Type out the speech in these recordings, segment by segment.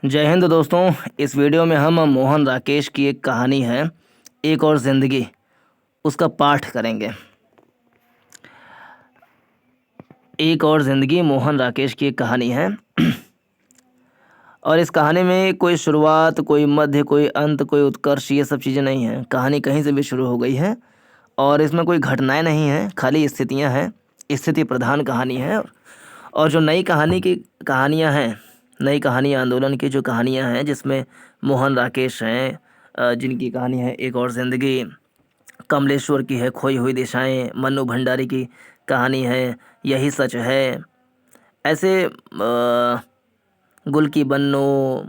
जय हिंद दोस्तों। इस वीडियो में हम मोहन राकेश की एक कहानी है, एक और ज़िंदगी, उसका पाठ करेंगे। एक और ज़िंदगी मोहन राकेश की एक कहानी है और इस कहानी में कोई शुरुआत, कोई मध्य, कोई अंत, कोई उत्कर्ष, ये सब चीज़ें नहीं हैं। कहानी कहीं से भी शुरू हो गई है और इसमें कोई घटनाएं नहीं हैं, खाली स्थितियां हैं। स्थिति प्रधान कहानी है। और जो नई कहानी की कहानियां हैं, नई कहानी आंदोलन की जो कहानियां हैं, जिसमें मोहन राकेश हैं, जिनकी कहानी है एक और ज़िंदगी, कमलेश्वर की है खोई हुई दिशाएं, मन्नू भंडारी की कहानी है यही सच है, ऐसे गुल की बन्नो,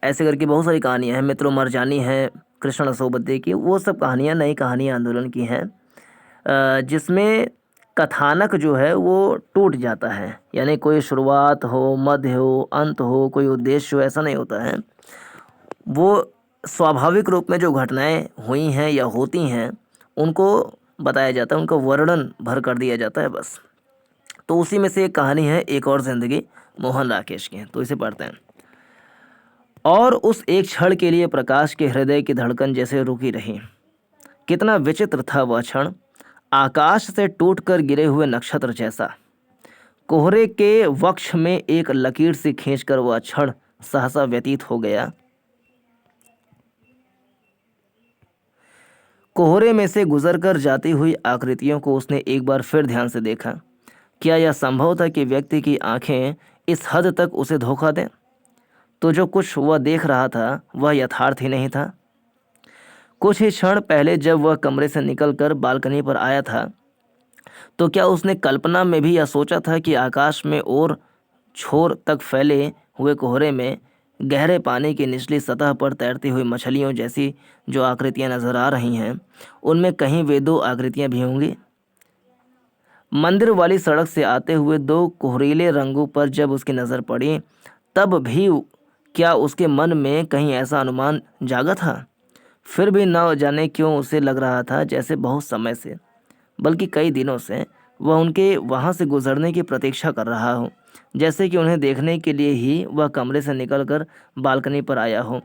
ऐसे करके बहुत सारी कहानियां हैं। मित्रों मरजानी है कृष्ण सोबते की, वो सब कहानियां नई कहानी आंदोलन की हैं, जिसमें कथानक जो है वो टूट जाता है। यानी कोई शुरुआत हो, मध्य हो, अंत हो, कोई उद्देश्य हो, ऐसा नहीं होता है। वो स्वाभाविक रूप में जो घटनाएं हुई हैं या होती हैं उनको बताया जाता है, उनका वर्णन भर कर दिया जाता है बस। तो उसी में से एक कहानी है एक और ज़िंदगी मोहन राकेश की। तो इसे पढ़ते हैं। और उस एक क्षण के लिए प्रकाश के हृदय की धड़कन जैसे रुकी रही। कितना विचित्र था वह क्षण, आकाश से टूटकर गिरे हुए नक्षत्र जैसा। कोहरे के वक्ष में एक लकीर से खींचकर वह क्षण सहसा व्यतीत हो गया। कोहरे में से गुजरकर जाती हुई आकृतियों को उसने एक बार फिर ध्यान से देखा। क्या यह संभव था कि व्यक्ति की आंखें इस हद तक उसे धोखा दें? तो जो कुछ वह देख रहा था वह यथार्थ ही नहीं था। कुछ ही क्षण पहले जब वह कमरे से निकलकर बालकनी पर आया था, तो क्या उसने कल्पना में भी यह सोचा था कि आकाश में और छोर तक फैले हुए कोहरे में गहरे पानी की निचली सतह पर तैरती हुई मछलियों जैसी जो आकृतियां नजर आ रही हैं, उनमें कहीं वे दो आकृतियां भी होंगी? मंदिर वाली सड़क से आते हुए दो कोहरीले रंगों पर जब उसकी नज़र पड़ी, तब भी क्या उसके मन में कहीं ऐसा अनुमान जागा था? फिर भी न जाने क्यों उसे लग रहा था जैसे बहुत समय से, बल्कि कई दिनों से वह उनके वहाँ से गुजरने की प्रतीक्षा कर रहा हो, जैसे कि उन्हें देखने के लिए ही वह कमरे से निकलकर बालकनी पर आया हो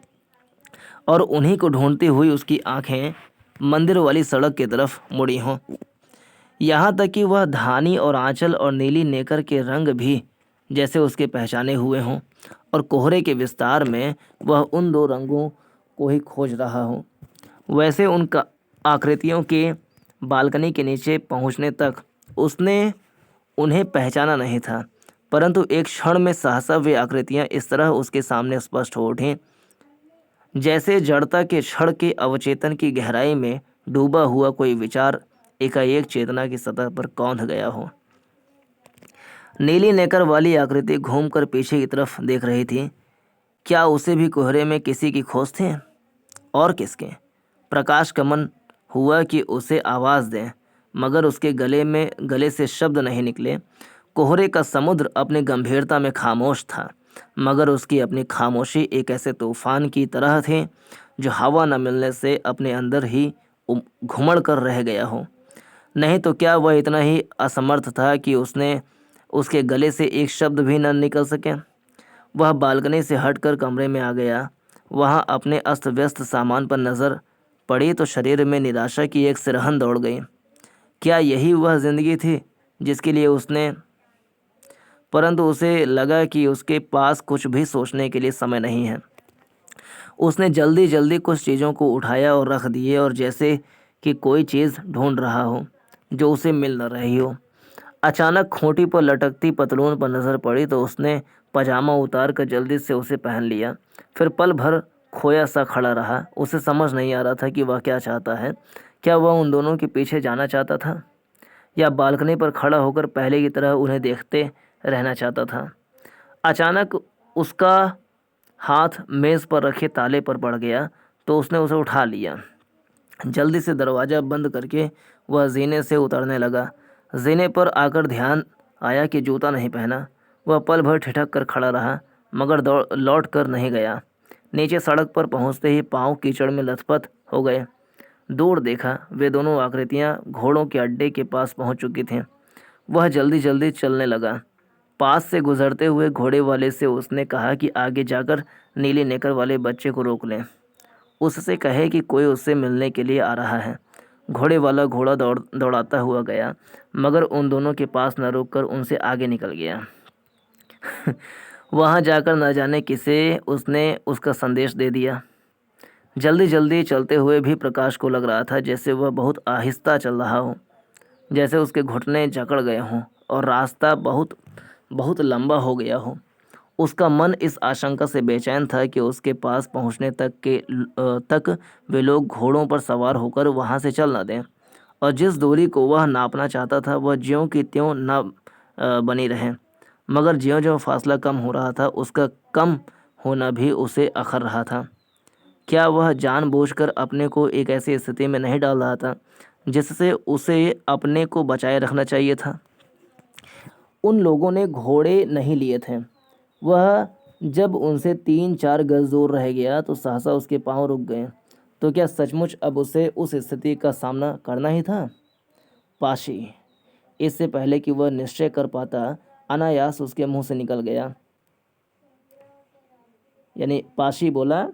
और उन्हीं को ढूंढती हुई उसकी आंखें मंदिर वाली सड़क की तरफ मुड़ी हों। यहाँ तक कि वह धानी और आंचल और नीली नेकर के रंग भी जैसे उसके पहचाने हुए हों और कोहरे के विस्तार में वह उन दो रंगों को ही खोज रहा हो। वैसे उनका आकृतियों के बालकनी के नीचे पहुंचने तक उसने उन्हें पहचाना नहीं था, परंतु एक क्षण में सहसा वे आकृतियां इस तरह उसके सामने स्पष्ट हो उठीं, जैसे जड़ता के क्षण के अवचेतन की गहराई में डूबा हुआ कोई विचार एकाएक चेतना की सतह पर कौंध गया हो। नीली नेकर वाली आकृति घूमकर पीछे की तरफ देख रही थी। क्या उसे भी कोहरे में किसी की खोज थी? और किसके? प्रकाश का मन हुआ कि उसे आवाज़ दें, मगर उसके गले से शब्द नहीं निकले। कोहरे का समुद्र अपनी गंभीरता में खामोश था, मगर उसकी अपनी खामोशी एक ऐसे तूफान की तरह थी जो हवा न मिलने से अपने अंदर ही घुमड़ कर रह गया हो। नहीं तो क्या वह इतना ही असमर्थ था कि उसके गले से एक शब्द भी न निकल सके? वह बालकनी से हटकर कमरे में आ गया। वहाँ अपने अस्त व्यस्त सामान पर नज़र पड़ी तो शरीर में निराशा की एक सिरहन दौड़ गई। क्या यही वह जिंदगी थी जिसके लिए उसने? परंतु उसे लगा कि उसके पास कुछ भी सोचने के लिए समय नहीं है। उसने जल्दी जल्दी कुछ चीज़ों को उठाया और रख दिए, और जैसे कि कोई चीज़ ढूंढ रहा हो जो उसे मिल न रही हो। अचानक खूंटी पर लटकती पतलून पर नज़र पड़ी तो उसने पजामा उतार कर जल्दी से उसे पहन लिया। फिर पल भर खोया सा खड़ा रहा। उसे समझ नहीं आ रहा था कि वह क्या चाहता है। क्या वह उन दोनों के पीछे जाना चाहता था, या बालकनी पर खड़ा होकर पहले की तरह उन्हें देखते रहना चाहता था? अचानक उसका हाथ मेज़ पर रखे ताले पर पड़ गया तो उसने उसे उठा लिया। जल्दी से दरवाज़ा बंद करके वह जीने से उतरने लगा। जीने पर आकर ध्यान आया कि जूता नहीं पहना। वह पल भर ठिठक कर खड़ा रहा, मगर लौट कर नहीं गया। नीचे सड़क पर पहुंचते ही पांव कीचड़ में लथपथ हो गए। दूर देखा, वे दोनों आकृतियां घोड़ों के अड्डे के पास पहुंच चुकी थीं। वह जल्दी जल्दी चलने लगा। पास से गुजरते हुए घोड़े वाले से उसने कहा कि आगे जाकर नीली नेकर वाले बच्चे को रोक लें, उससे कहे कि कोई उससे मिलने के लिए आ रहा है। घोड़े वाला घोड़ा दौड़ाता हुआ गया, मगर उन दोनों के पास न रुककर उनसे आगे निकल गया। वहां जाकर न जाने किसे उसने उसका संदेश दे दिया। जल्दी जल्दी चलते हुए भी प्रकाश को लग रहा था जैसे वह बहुत आहिस्ता चल रहा हो, जैसे उसके घुटने जकड़ गए हों और रास्ता बहुत बहुत लंबा हो गया हो। उसका मन इस आशंका से बेचैन था कि उसके पास पहुंचने तक वे लोग घोड़ों पर सवार होकर वहां से चल न दें, और जिस दूरी को वह नापना चाहता था वह ज्यों की त्यों न बनी रहे। मगर ज्यों-ज्यों फासला कम हो रहा था, उसका कम होना भी उसे अखर रहा था। क्या वह जानबूझकर अपने को एक ऐसी स्थिति में नहीं डाल रहा था जिससे उसे अपने को बचाए रखना चाहिए था? उन लोगों ने घोड़े नहीं लिए थे। वह जब उनसे 3-4 गज दूर रह गया तो सहसा उसके पांव रुक गए। तो क्या सचमुच अब उसे उस स्थिति का सामना करना ही था? पाशी, इससे पहले कि वह निश्चय कर पाता, अनायास उसके मुंह से निकल गया। यानी पाशी बोला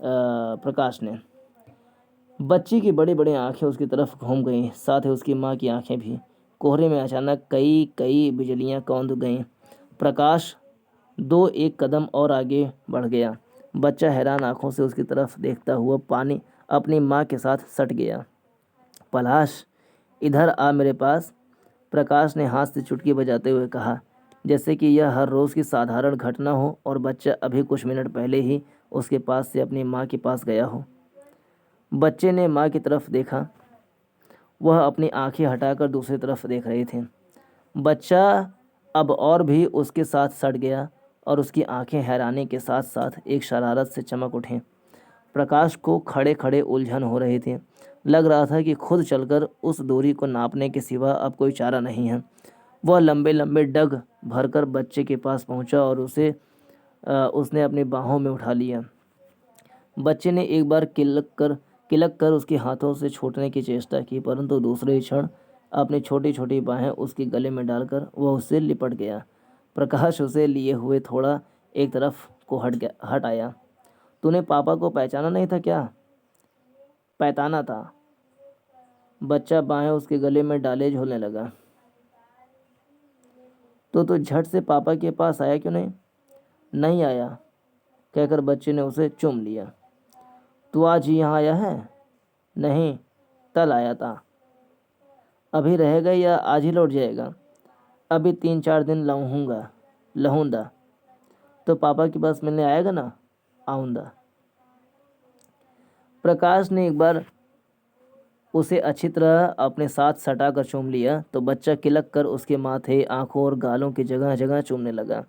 प्रकाश ने। बच्ची की बड़ी बड़ी आंखें उसकी तरफ घूम गईं, साथ ही उसकी माँ की आंखें भी। कोहरे में अचानक कई कई बिजलियां कौंध गईं। प्रकाश 2-1 कदम और आगे बढ़ गया। बच्चा हैरान आंखों से उसकी तरफ देखता हुआ पानी अपनी माँ के साथ सट गया। पलाश, इधर आ मेरे पास, प्रकाश ने हाथ से चुटकी बजाते हुए कहा, जैसे कि यह हर रोज़ की साधारण घटना हो और बच्चा अभी कुछ मिनट पहले ही उसके पास से अपनी माँ के पास गया हो। बच्चे ने माँ की तरफ देखा। वह अपनी आंखें हटाकर दूसरी तरफ देख रही थी। बच्चा अब और भी उसके साथ सट गया और उसकी आंखें हैरानी के साथ साथ एक शरारत से चमक उठीं। प्रकाश को खड़े खड़े उलझन हो रही थी। लग रहा था कि खुद चलकर उस दूरी को नापने के सिवा अब कोई चारा नहीं है। वह लंबे लंबे डग भरकर बच्चे के पास पहुंचा और उसने अपनी बाहों में उठा लिया। बच्चे ने एक बार किलक कर उसके हाथों से छूटने की चेष्टा की, परंतु दूसरे ही क्षण अपनी छोटी छोटी बाहें उसके गले में डालकर वह उससे लिपट गया। प्रकाश उसे लिए हुए थोड़ा एक तरफ को हट आया। तूने पापा को पहचाना नहीं था क्या? पहचाना था। बच्चा बाहें उसके गले में डाले झूलने लगा। तो तू झट से पापा के पास आया क्यों नहीं? नहीं आया, कहकर बच्चे ने उसे चूम लिया। तू आज ही यहाँ आया है? नहीं, कल आया था। अभी रहेगा या आज ही लौट जाएगा? अभी 3-4 दिन लहूँगा। तो पापा के पास मिलने आएगा ना? आऊँगा। प्रकाश ने एक बार उसे अच्छी तरह अपने साथ सटाकर चूम लिया तो बच्चा किलक कर उसके माथे, आंखों और गालों की जगह जगह चूमने लगा।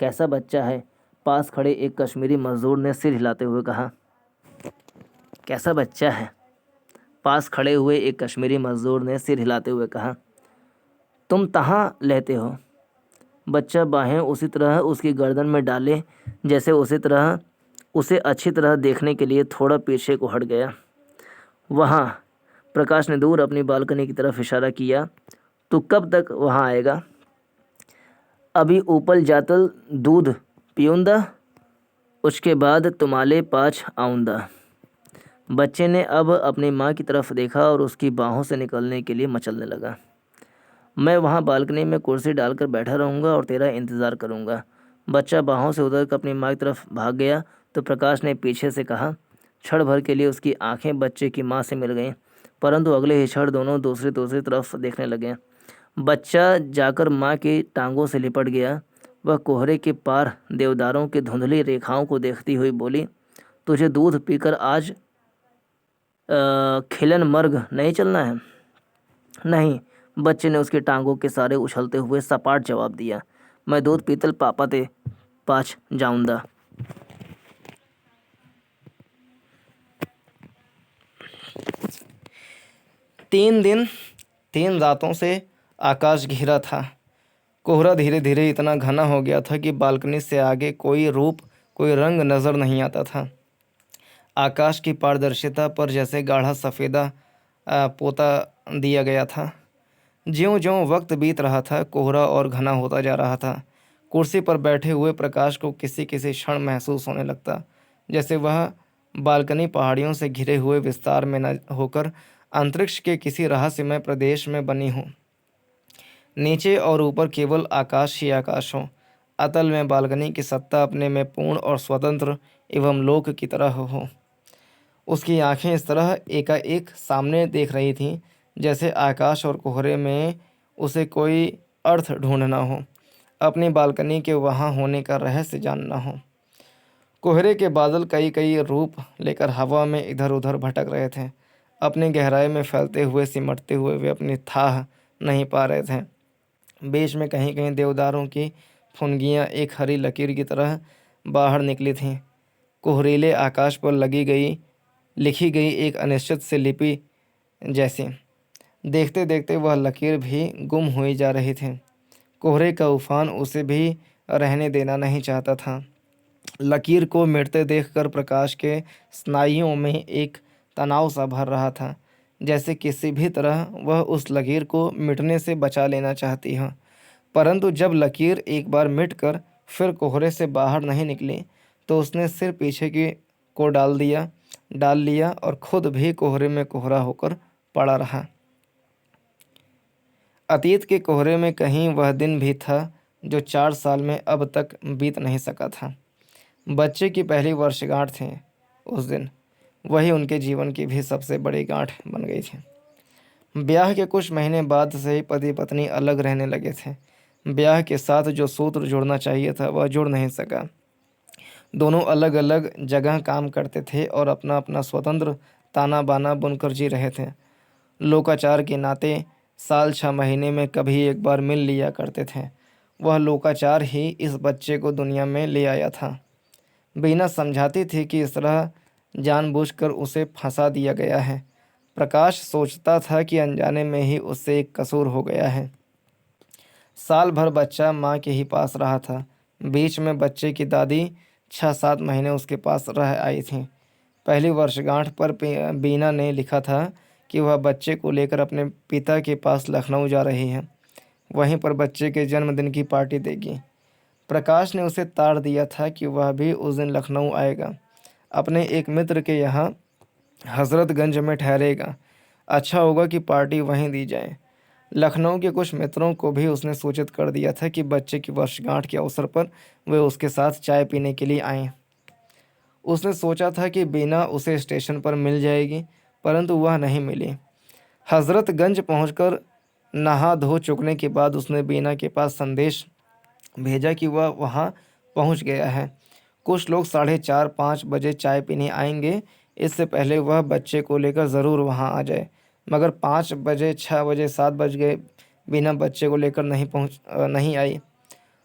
कैसा बच्चा है? पास खड़े एक कश्मीरी मजदूर ने सिर हिलाते हुए कहा। कैसा बच्चा है? पास खड़े हुए एक कश्मीरी मजदूर ने सिर हिलाते हुए कहा। तुम कहाँ लेते हो? बच्चा बाहें उसी तरह उसकी गर्दन में डाले जैसे उसे अच्छी तरह देखने के लिए थोड़ा पीछे को हट गया। वहाँ, प्रकाश ने दूर अपनी बालकनी की तरफ इशारा किया। तू कब तक वहाँ आएगा? अभी ऊपर जातल दूध पीऊँगा, उसके बाद तुम्हारे पास आऊँगा। बच्चे ने अब अपनी माँ की तरफ देखा और उसकी बाहों से निकलने के लिए मचलने लगा। मैं वहाँ बालकनी में कुर्सी डालकर बैठा रहूँगा और तेरा इंतज़ार करूँगा। बच्चा बाहों से उधर अपनी माँ की तरफ भाग गया तो प्रकाश ने पीछे से कहा। क्षण भर के लिए उसकी आंखें बच्चे की माँ से मिल गईं, परंतु अगले ही क्षण दोनों दूसरी तरफ देखने लगे। बच्चा जाकर माँ की टांगों से लिपट गया। वह कोहरे के पार देवदारों की धुंधली रेखाओं को देखती हुई बोली, तुझे दूध पीकर आज खिलन मर्ग नहीं चलना है? नहीं, बच्चे ने उसकी टांगों के सारे उछलते हुए सपाट जवाब दिया। मैं दूध पीतल पापा ते पास जाऊंगा। 3 दिन 3 रातों से आकाश घिरा था। कोहरा धीरे धीरे इतना घना हो गया था कि बालकनी से आगे कोई रूप, कोई रंग नजर नहीं आता था। आकाश की पारदर्शिता पर जैसे गाढ़ा सफ़ेदा पोता दिया गया था। ज्यों-ज्यों वक्त बीत रहा था, कोहरा और घना होता जा रहा था। कुर्सी पर बैठे हुए प्रकाश को किसी-किसी क्षण महसूस होने लगता, जैसे वह बालकनी पहाड़ियों से घिरे हुए विस्तार में न होकर अंतरिक्ष के किसी रहस्यमय प्रदेश में बनी हो। नीचे और ऊपर केवल आकाश ही आकाश हो। अतल में बालकनी की सत्ता अपने में पूर्ण और स्वतंत्र एवं लोक की तरह हो। उसकी आंखें इस तरह एकाएक सामने देख रही थीं, जैसे आकाश और कोहरे में उसे कोई अर्थ ढूंढना हो, अपनी बालकनी के वहाँ होने का रहस्य जानना हो। कोहरे के बादल कई कई रूप लेकर हवा में इधर उधर भटक रहे थे। अपनी गहराई में फैलते हुए सिमटते हुए वे अपनी थाह नहीं पा रहे थे। बीच में कहीं कहीं देवदारों की फुनगियाँ एक हरी लकीर की तरह बाहर निकली थीं, कोहरीले आकाश पर लिखी गई एक अनिश्चित सी लिपि जैसी। देखते देखते वह लकीर भी गुम हुई जा रही थी। कोहरे का उफान उसे भी रहने देना नहीं चाहता था। लकीर को मिटते देखकर प्रकाश के स्नायुओं में एक तनाव सा भर रहा था, जैसे किसी भी तरह वह उस लकीर को मिटने से बचा लेना चाहती हो। परंतु जब लकीर एक बार मिटकर फिर कोहरे से बाहर नहीं निकली, तो उसने सिर पीछे की को डाल लिया और खुद भी कोहरे में कोहरा होकर पड़ा रहा। अतीत के कोहरे में कहीं वह दिन भी था जो 4 साल में अब तक बीत नहीं सका था। बच्चे की पहली वर्षगांठ थी उस दिन। वही उनके जीवन की भी सबसे बड़ी गांठ बन गई थी। ब्याह के कुछ महीने बाद से ही पति पत्नी अलग रहने लगे थे। ब्याह के साथ जो सूत्र जुड़ना चाहिए था वह जुड़ नहीं सका। दोनों अलग अलग जगह काम करते थे और अपना अपना स्वतंत्र ताना बाना बुनकर जी रहे थे। लोकाचार के नाते साल 6 महीने में कभी एक बार मिल लिया करते थे। वह लोकाचार ही इस बच्चे को दुनिया में ले आया था। बीना समझाती थी कि इस तरह जानबूझकर उसे फंसा दिया गया है। प्रकाश सोचता था कि अनजाने में ही उससे एक कसूर हो गया है। साल भर बच्चा माँ के ही पास रहा था। बीच में बच्चे की दादी 6-7 महीने उसके पास रह आई थी। पहली वर्षगांठ पर बीना ने लिखा था कि वह बच्चे को लेकर अपने पिता के पास लखनऊ जा रही है। वहीं पर बच्चे के जन्मदिन की पार्टी देगी। प्रकाश ने उसे ताड़ दिया था कि वह भी उस दिन लखनऊ आएगा, अपने एक मित्र के यहाँ हजरतगंज में ठहरेगा। अच्छा होगा कि पार्टी वहीं दी जाए। लखनऊ के कुछ मित्रों को भी उसने सूचित कर दिया था कि बच्चे की वर्षगांठ के अवसर पर वे उसके साथ चाय पीने के लिए आएं। उसने सोचा था कि बीना उसे स्टेशन पर मिल जाएगी, परंतु वह नहीं मिली। हजरतगंज पहुंचकर नहा धो चुकने के बाद उसने बीना के पास संदेश भेजा कि वह वहां पहुंच गया है। कुछ लोग 4:30-5 बजे चाय पीने आएंगे, इससे पहले वह बच्चे को लेकर ज़रूर वहां आ जाए। मगर 5 बजे, 6 बजे, 7 बज गए, बीना बच्चे को लेकर नहीं आई।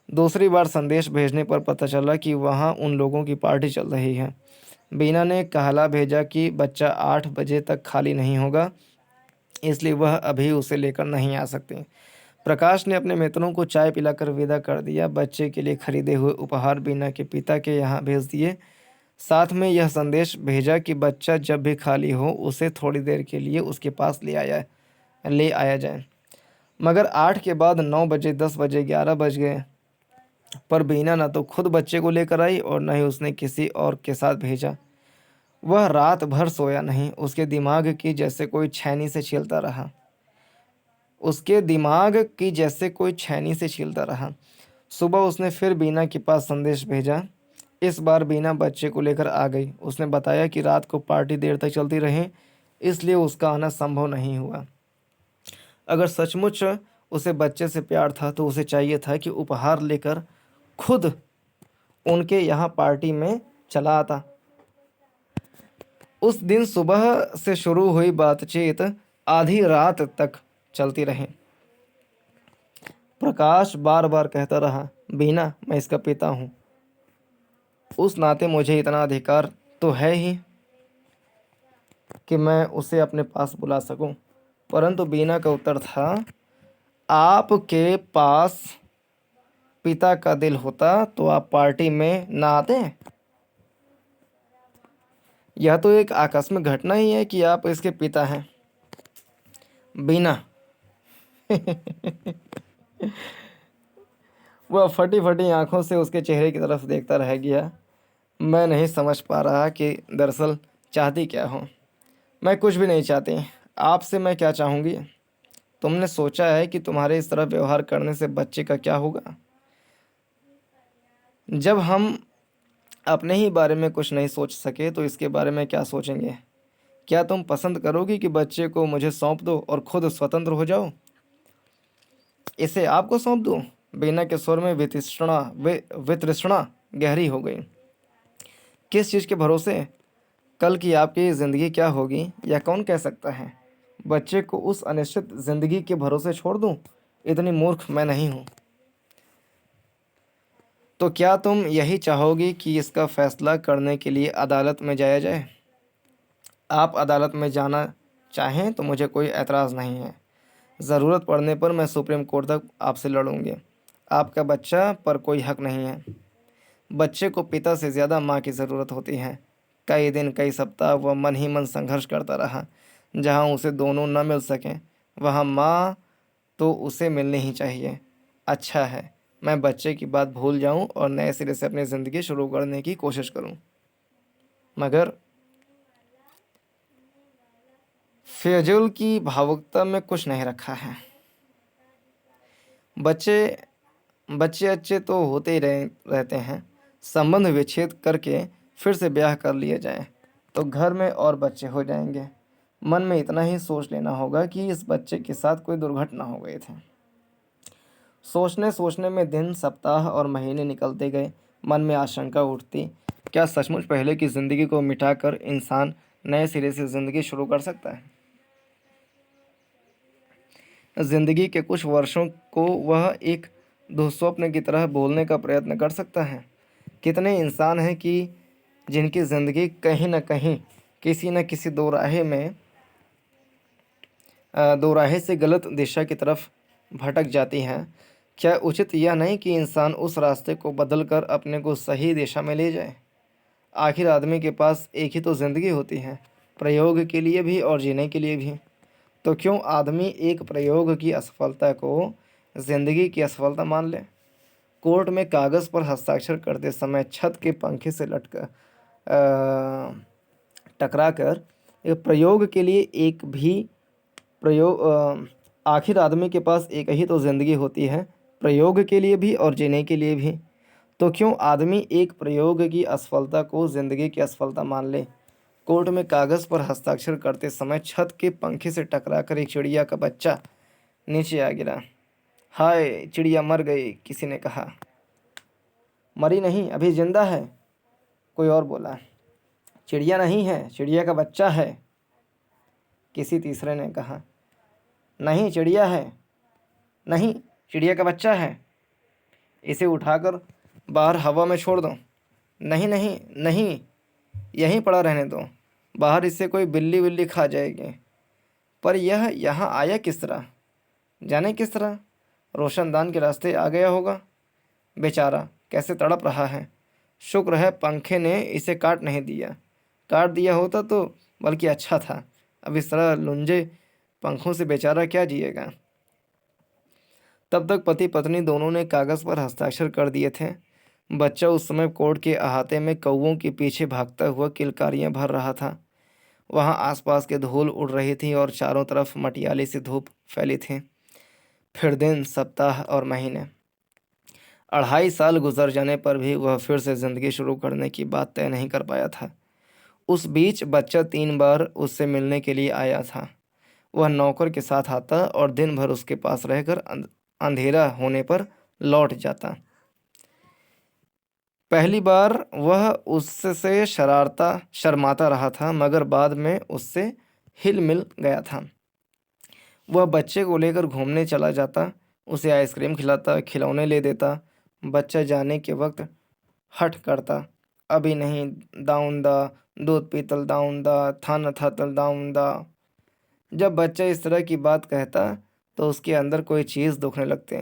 दूसरी बार संदेश भेजने पर पता चला कि वहां उन लोगों की पार्टी चल रही है। बीना ने कहला भेजा कि बच्चा 8 बजे तक खाली नहीं होगा, इसलिए वह अभी उसे लेकर नहीं आ सकती। प्रकाश ने अपने मित्रों को चाय पिलाकर विदा कर दिया। बच्चे के लिए खरीदे हुए उपहार बीना के पिता के यहाँ भेज दिए। साथ में यह संदेश भेजा कि बच्चा जब भी खाली हो उसे थोड़ी देर के लिए उसके पास ले आया जाए। मगर 8 के बाद 9 बजे, 10 बजे, 11 बज गए, पर बीना न तो खुद बच्चे को लेकर आई और न ही उसने किसी और के साथ भेजा। वह रात भर सोया नहीं। उसके दिमाग की जैसे कोई छेनी से छीलता रहा। सुबह उसने फिर बीना के पास संदेश भेजा। इस बार बीना बच्चे को लेकर आ गई। उसने बताया कि रात को पार्टी देर तक चलती रही, इसलिए उसका आना संभव नहीं हुआ। अगर सचमुच उसे बच्चे से प्यार था तो उसे चाहिए था कि उपहार लेकर खुद उनके यहाँ पार्टी में चला आता। उस दिन सुबह से शुरू हुई बातचीत आधी रात तक चलती रही। प्रकाश बार बार कहता रहा, बीना, मैं इसका पिता हूँ, उस नाते मुझे इतना अधिकार तो है ही कि मैं उसे अपने पास बुला सकूं। परंतु बीना का उत्तर था, आपके पास पिता का दिल होता तो आप पार्टी में ना आते। यह तो एक आकस्मिक घटना ही है कि आप इसके पिता हैं। बीना, वह फटी फटी आंखों से उसके चेहरे की तरफ देखता रह गया। मैं नहीं समझ पा रहा कि दरअसल चाहती क्या हूँ। मैं कुछ भी नहीं चाहती। आपसे मैं क्या चाहूँगी? तुमने सोचा है कि तुम्हारे इस तरह व्यवहार करने से बच्चे का क्या होगा? जब हम अपने ही बारे में कुछ नहीं सोच सके तो इसके बारे में क्या सोचेंगे? क्या तुम पसंद करोगी कि बच्चे को मुझे सौंप दो और खुद स्वतंत्र हो जाओ? इसे आपको सौंप दूं? बीना के स्वर में वितृष्णा गहरी हो गई। किस चीज़ के भरोसे? कल की आपकी ज़िंदगी क्या होगी यह कौन कह सकता है? बच्चे को उस अनिश्चित ज़िंदगी के भरोसे छोड़ दूं? इतनी मूर्ख मैं नहीं हूँ। तो क्या तुम यही चाहोगी कि इसका फैसला करने के लिए अदालत में जाया जाए? आप अदालत में जाना चाहें तो मुझे कोई एतराज़ नहीं है। ज़रूरत पड़ने पर मैं सुप्रीम कोर्ट तक आपसे लड़ूंगी। आपका बच्चा पर कोई हक नहीं है। बच्चे को पिता से ज़्यादा माँ की ज़रूरत होती है। कई दिन कई सप्ताह वह मन ही मन संघर्ष करता रहा। जहाँ उसे दोनों न मिल सकें वहाँ माँ तो उसे मिलनी ही चाहिए। अच्छा है, मैं बच्चे की बात भूल जाऊं और नए सिरे से अपनी ज़िंदगी शुरू करने की कोशिश करूं। मगर फ़िजूल की भावुकता में कुछ नहीं रखा है। बच्चे बच्चे अच्छे तो होते ही रहते हैं। संबंध विच्छेद करके फिर से ब्याह कर लिए जाए तो घर में और बच्चे हो जाएंगे। मन में इतना ही सोच लेना होगा कि इस बच्चे के साथ कोई दुर्घटना हो गई थी। सोचने सोचने में दिन सप्ताह और महीने निकलते गए। मन में आशंका उठती, क्या सचमुच पहले की ज़िंदगी को मिटाकर इंसान नए सिरे से ज़िंदगी शुरू कर सकता है? ज़िंदगी के कुछ वर्षों को वह एक दुःस्वप्न की तरह बोलने का प्रयत्न कर सकता है। कितने इंसान हैं कि जिनकी ज़िंदगी कहीं न कहीं किसी न किसी दोराहे से गलत दिशा की तरफ भटक जाती हैं। क्या उचित यह नहीं कि इंसान उस रास्ते को बदल कर अपने को सही दिशा में ले जाए? आखिर आदमी के पास एक ही तो ज़िंदगी होती है, प्रयोग के लिए भी और जीने के लिए भी। तो क्यों आदमी एक प्रयोग की असफलता को ज़िंदगी की असफलता मान ले? कोर्ट में कागज़ पर हस्ताक्षर करते समय छत के पंखे से लटका टकरा कर एक प्रयोग के लिए एक भी प्रयोग आखिर आदमी के पास एक ही तो ज़िंदगी होती है, प्रयोग के लिए भी और जीने के लिए भी। तो क्यों आदमी एक प्रयोग की असफलता को ज़िंदगी की असफलता मान ले? कोर्ट में कागज़ पर हस्ताक्षर करते समय छत के पंखे से टकराकर एक चिड़िया का बच्चा नीचे आ गिरा। हाय, चिड़िया मर गई, किसी ने कहा। मरी नहीं, अभी जिंदा है, कोई और बोला। चिड़िया नहीं है, चिड़िया का बच्चा है, किसी तीसरे ने कहा। नहीं, चिड़िया है, नहीं, चिड़िया का बच्चा है, इसे उठाकर बाहर हवा में छोड़ दो। नहीं नहीं नहीं, यहीं पड़ा रहने दो, बाहर इससे कोई बिल्ली बिल्ली खा जाएगी। पर यह यहाँ आया किस तरह? जाने किस तरह रोशनदान के रास्ते आ गया होगा। बेचारा कैसे तड़प रहा है। शुक्र है पंखे ने इसे काट नहीं दिया। काट दिया होता तो बल्कि अच्छा था। अब इस तरह लुंजे पंखों से बेचारा क्या जिएगा। तब तक पति पत्नी दोनों ने कागज़ पर हस्ताक्षर कर दिए थे। बच्चा उस समय कोर्ट के अहाते में कौवों के पीछे भागता हुआ किलकारियां भर रहा था। वहां आसपास के धूल उड़ रही थी और चारों तरफ मटियाली सी धूप फैली थी। फिर दिन, सप्ताह और महीने, 2.5 साल गुजर जाने पर भी वह फिर से ज़िंदगी शुरू करने की बात तय नहीं कर पाया था। उस बीच बच्चा 3 बार उससे मिलने के लिए आया था। वह नौकर के साथ आता और दिन भर उसके पास रहकर अंधेरा होने पर लौट जाता। पहली बार वह उससे शर्माता रहा था, मगर बाद में उससे हिल मिल गया था। वह बच्चे को लेकर घूमने चला जाता, उसे आइसक्रीम खिलाता, खिलौने ले देता। बच्चा जाने के वक्त हठ करता, अभी नहीं, दाऊंदा, दूध पीतल दाऊंदा, थान थातल दाऊंदा। जब बच्चा इस तरह की बात कहता तो उसके अंदर कोई चीज़ दुखने लगती।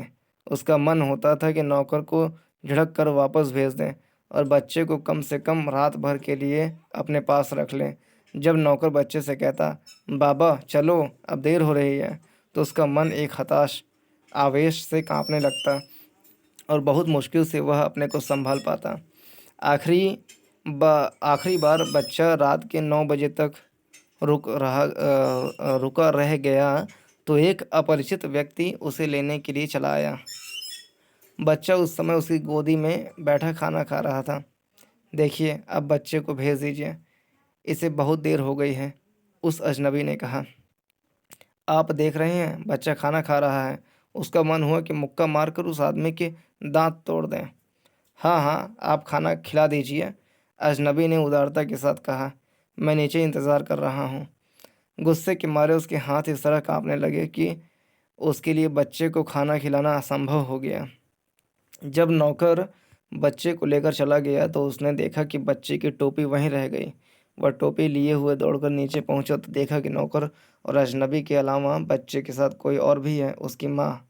उसका मन होता था कि नौकर को झिड़क कर वापस भेज दें और बच्चे को कम से कम रात भर के लिए अपने पास रख लें। जब नौकर बच्चे से कहता, बाबा चलो अब देर हो रही है, तो उसका मन एक हताश आवेश से कांपने लगता और बहुत मुश्किल से वह अपने को संभाल पाता। आखिरी बार बच्चा रात के 9 बजे तक रुका रह गया तो एक अपरिचित व्यक्ति उसे लेने के लिए चला आया। बच्चा उस समय उसकी गोदी में बैठा खाना खा रहा था। देखिए, अब बच्चे को भेज दीजिए, इसे बहुत देर हो गई है, उस अजनबी ने कहा। आप देख रहे हैं, बच्चा खाना खा रहा है। उसका मन हुआ कि मुक्का मारकर उस आदमी के दांत तोड़ दें। हाँ हाँ, आप खाना खिला दीजिए, अजनबी ने उदारता के साथ कहा। मैं नीचे इंतज़ार कर रहा हूँ। गुस्से के मारे उसके हाथ इस तरह कांपने लगे कि उसके लिए बच्चे को खाना खिलाना असंभव हो गया। जब नौकर बच्चे को लेकर चला गया तो उसने देखा कि बच्चे की टोपी वहीं रह गई। वह टोपी लिए हुए दौड़कर नीचे पहुंचा तो देखा कि नौकर और अजनबी के अलावा बच्चे के साथ कोई और भी है, उसकी माँ।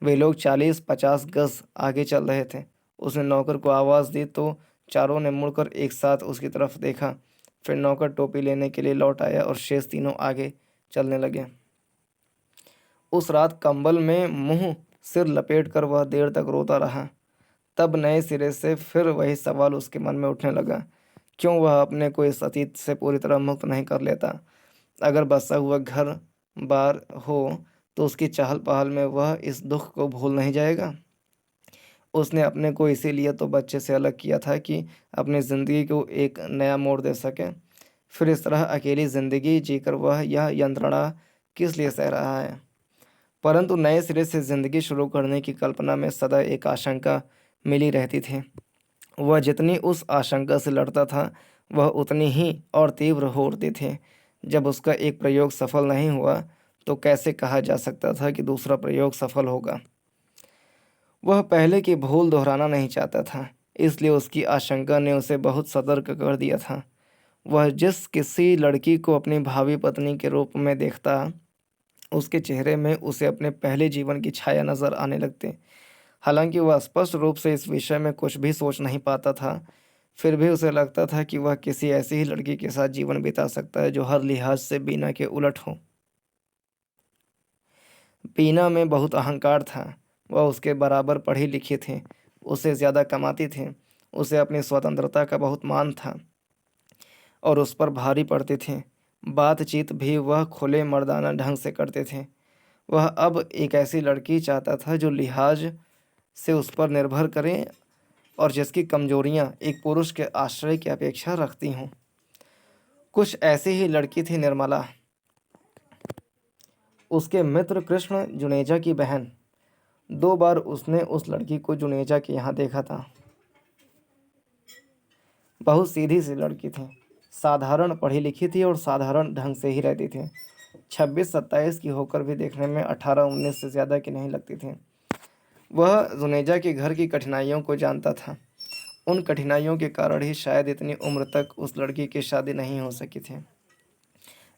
वे लोग 40-50 गज आगे चल रहे थे। उसने नौकर को आवाज़ दी तो चारों ने मुड़कर एक साथ उसकी तरफ देखा। फिर नौकर टोपी लेने के लिए लौट आया और शेष तीनों आगे चलने लगे। उस रात कंबल में मुंह सिर लपेटकर वह देर तक रोता रहा। तब नए सिरे से फिर वही सवाल उसके मन में उठने लगा, क्यों वह अपने को इस अतीत से पूरी तरह मुक्त नहीं कर लेता। अगर बसा हुआ घर बार हो तो उसकी चहल पहल में वह इस दुख को भूल नहीं जाएगा। उसने अपने को इसीलिए तो बच्चे से अलग किया था कि अपनी ज़िंदगी को एक नया मोड़ दे सके। फिर इस तरह अकेली ज़िंदगी जीकर वह यह यंत्रणा किस लिए सह रहा है। परंतु नए सिरे से ज़िंदगी शुरू करने की कल्पना में सदा एक आशंका मिली रहती थी। वह जितनी उस आशंका से लड़ता था वह उतनी ही और तीव्र हो उठती थी। जब उसका एक प्रयोग सफल नहीं हुआ तो कैसे कहा जा सकता था कि दूसरा प्रयोग सफल होगा। वह पहले की भूल दोहराना नहीं चाहता था, इसलिए उसकी आशंका ने उसे बहुत सतर्क कर दिया था। वह जिस किसी लड़की को अपनी भावी पत्नी के रूप में देखता, उसके चेहरे में उसे अपने पहले जीवन की छाया नजर आने लगती। हालांकि वह स्पष्ट रूप से इस विषय में कुछ भी सोच नहीं पाता था, फिर भी उसे लगता था कि वह किसी ऐसी ही लड़की के साथ जीवन बिता सकता है जो हर लिहाज से बीना के उलट हो। बीना में बहुत अहंकार था। वह उसके बराबर पढ़ी लिखी थी, उससे ज़्यादा कमाती थी, उसे अपनी स्वतंत्रता का बहुत मान था और उस पर भारी पड़ती थी। बातचीत भी वह खुले मर्दाना ढंग से करते थे। वह अब एक ऐसी लड़की चाहता था जो लिहाज से उस पर निर्भर करे और जिसकी कमजोरियां एक पुरुष के आश्रय की अपेक्षा रखती हों। कुछ ऐसी ही लड़की थी निर्मला, उसके मित्र कृष्ण जुनेजा की बहन। 2 बार उसने उस लड़की को जुनेजा के यहाँ देखा था। बहुत सीधी सी लड़की थी, साधारण पढ़ी लिखी थी और साधारण ढंग से ही रहती थी। 26-27 की होकर भी देखने में 18-19 से ज़्यादा की नहीं लगती थी। वह जुनेजा के घर की कठिनाइयों को जानता था। उन कठिनाइयों के कारण ही शायद इतनी उम्र तक उस लड़की की शादी नहीं हो सकी थी।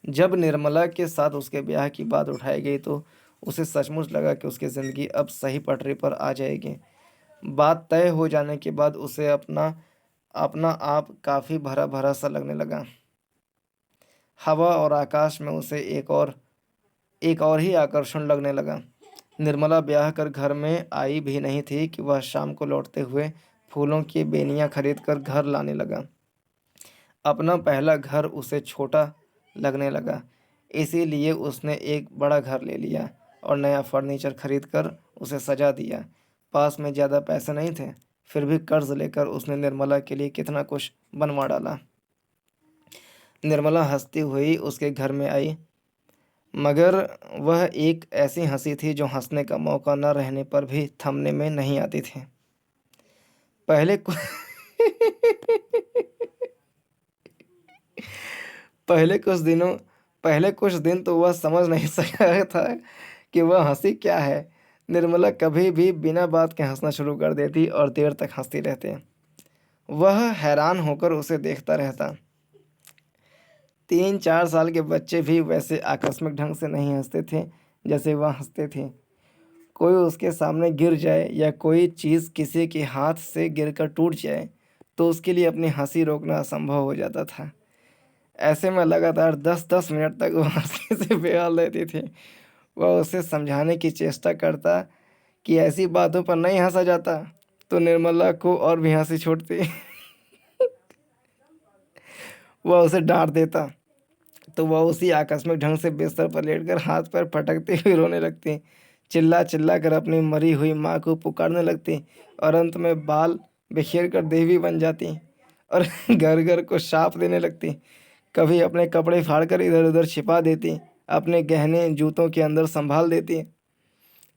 जब निर्मला के साथ उसके ब्याह की बात उठाई गई तो उसे सचमुच लगा कि उसकी ज़िंदगी अब सही पटरी पर आ जाएगी। बात तय हो जाने के बाद उसे अपना अपना आप काफ़ी भरा भरा सा लगने लगा। हवा और आकाश में उसे एक और ही आकर्षण लगने लगा। निर्मला ब्याह कर घर में आई भी नहीं थी कि वह शाम को लौटते हुए फूलों की बेनियां खरीद कर घर लाने लगा। अपना पहला घर उसे छोटा लगने लगा, इसीलिए उसने एक बड़ा घर ले लिया और नया फर्नीचर खरीद कर उसे सजा दिया। पास में ज़्यादा पैसे नहीं थे, फिर भी कर्ज लेकर उसने निर्मला के लिए कितना कुछ बनवा डाला। निर्मला हंसती हुई उसके घर में आई, मगर वह एक ऐसी हंसी थी जो हंसने का मौका न रहने पर भी थमने में नहीं आती थी। पहले कु... पहले कुछ दिनों पहले कुछ दिन तो वह समझ नहीं सका था कि वह हंसी क्या है। निर्मला कभी भी बिना बात के हंसना शुरू कर देती और देर तक हंसती रहती। वह हैरान होकर उसे देखता रहता। 3-4 साल के बच्चे भी वैसे आकस्मिक ढंग से नहीं हंसते थे जैसे वह हंसते थे। कोई उसके सामने गिर जाए या कोई चीज़ किसी के हाथ से गिरकर टूट जाए तो उसके लिए अपनी हंसी रोकना असंभव हो जाता था। ऐसे में लगातार 10-10 मिनट तक वह हंसी से बेहाल रहती थी। वह उसे समझाने की चेष्टा करता कि ऐसी बातों पर नहीं हंसा जाता, तो निर्मला को और भी हंसी छूटती। वह उसे डांट देता तो वह उसी आकस्मिक ढंग से बिस्तर पर लेटकर हाथ पैर पटकती हुई रोने लगती, चिल्ला चिल्ला कर अपनी मरी हुई माँ को पुकारने लगती और अंत में बाल बिखेर कर देवी बन जाती और घर घर को शाप देने लगती। कभी अपने कपड़े फाड़कर इधर उधर छिपा देती, अपने गहने जूतों के अंदर संभाल देती,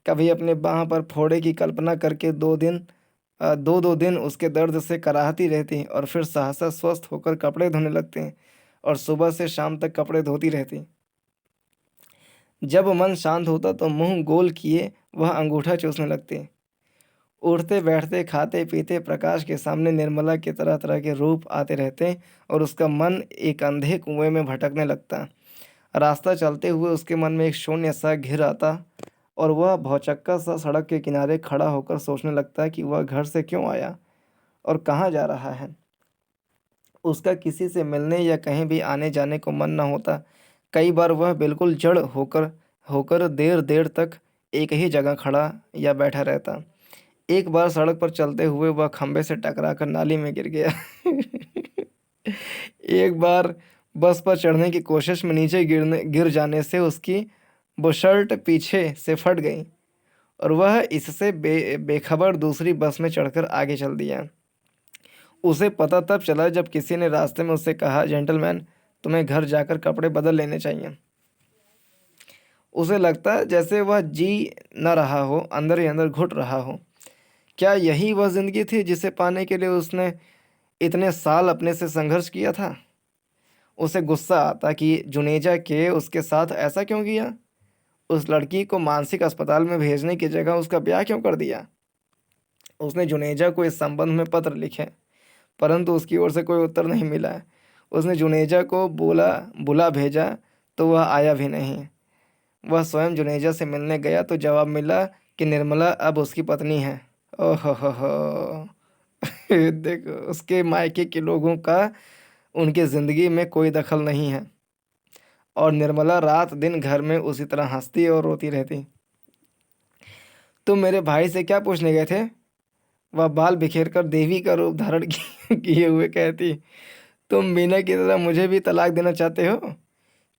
कभी अपने बाह पर फोड़े की कल्पना करके दो दो दिन उसके दर्द से कराहती रहती और फिर सहसा स्वस्थ होकर कपड़े धोने लगती और सुबह से शाम तक कपड़े धोती रहती। जब मन शांत होता तो मुंह गोल किए वह अंगूठा चूसने लगती। उठते बैठते खाते पीते प्रकाश के सामने निर्मला के तरह तरह के रूप आते रहते और उसका मन एक अंधे कुएं में भटकने लगता। रास्ता चलते हुए उसके मन में एक शून्य सा घिर आता और वह भौचक्का सा सड़क के किनारे खड़ा होकर सोचने लगता कि वह घर से क्यों आया और कहाँ जा रहा है। उसका किसी से मिलने या कहीं भी आने जाने को मन न होता। कई बार वह बिल्कुल जड़ होकर होकर देर देर तक एक ही जगह खड़ा या बैठा रहता। एक बार सड़क पर चलते हुए वह खंबे से टकराकर नाली में गिर गया। एक बार बस पर चढ़ने की कोशिश में नीचे गिर जाने से उसकी बुशर्ट पीछे से फट गई और वह इससे बेखबर दूसरी बस में चढ़कर आगे चल दिया। उसे पता तब चला जब किसी ने रास्ते में उससे कहा, जेंटलमैन, तुम्हें घर जाकर कपड़े बदल लेने चाहिए। उसे लगता जैसे वह जी न रहा हो, अंदर ही अंदर घुट रहा हो। क्या यही वह जिंदगी थी जिसे पाने के लिए उसने इतने साल अपने से संघर्ष किया था? उसे गुस्सा आता कि जुनेजा के उसके साथ ऐसा क्यों किया। उस लड़की को मानसिक अस्पताल में भेजने की जगह उसका ब्याह क्यों कर दिया। उसने जुनेजा को इस संबंध में पत्र लिखे, परंतु उसकी ओर से कोई उत्तर नहीं मिला। उसने जुनेजा को बुला भेजा तो वह आया भी नहीं। वह स्वयं जुनेजा से मिलने गया तो जवाब मिला कि निर्मला अब उसकी पत्नी है। ओहो हो। देखो, उसके मायके के लोगों का उनकी ज़िंदगी में कोई दखल नहीं है और निर्मला रात दिन घर में उसी तरह हंसती और रोती रहती। तुम मेरे भाई से क्या पूछने गए थे? वह बाल बिखेर कर देवी का रूप धारण किए हुए कहती। तुम मीना की तरह मुझे भी तलाक देना चाहते हो,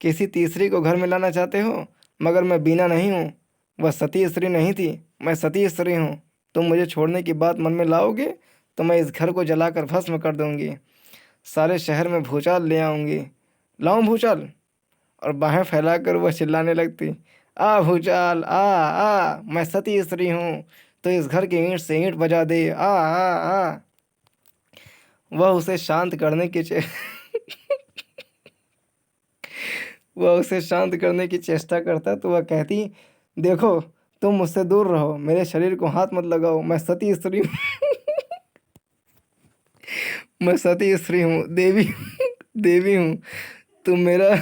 किसी तीसरी को घर में लाना चाहते हो, मगर मैं बीना नहीं हूँ। वह सती स्त्री नहीं थी, मैं सती स्त्री हूँ। तुम मुझे छोड़ने की बात मन में लाओगे तो मैं इस घर को जलाकर भस्म कर दूंगी, सारे शहर में भूचाल ले आऊंगी। लाऊं भूचाल? और बाहें फैलाकर वह चिल्लाने लगती, आ भूचाल, मैं सती स्त्री हूँ, तो इस घर की ईंट से ईंट बजा दे, आ। वह उसे शांत करने की वह उसे शांत करने की चेष्टा करता तो वह कहती, देखो, तुम मुझसे दूर रहो, मेरे शरीर को हाथ मत लगाओ, मैं सती स्त्री हूँ। मैं सती स्त्री हूँ, देवी देवी हूँ। तुम मेरा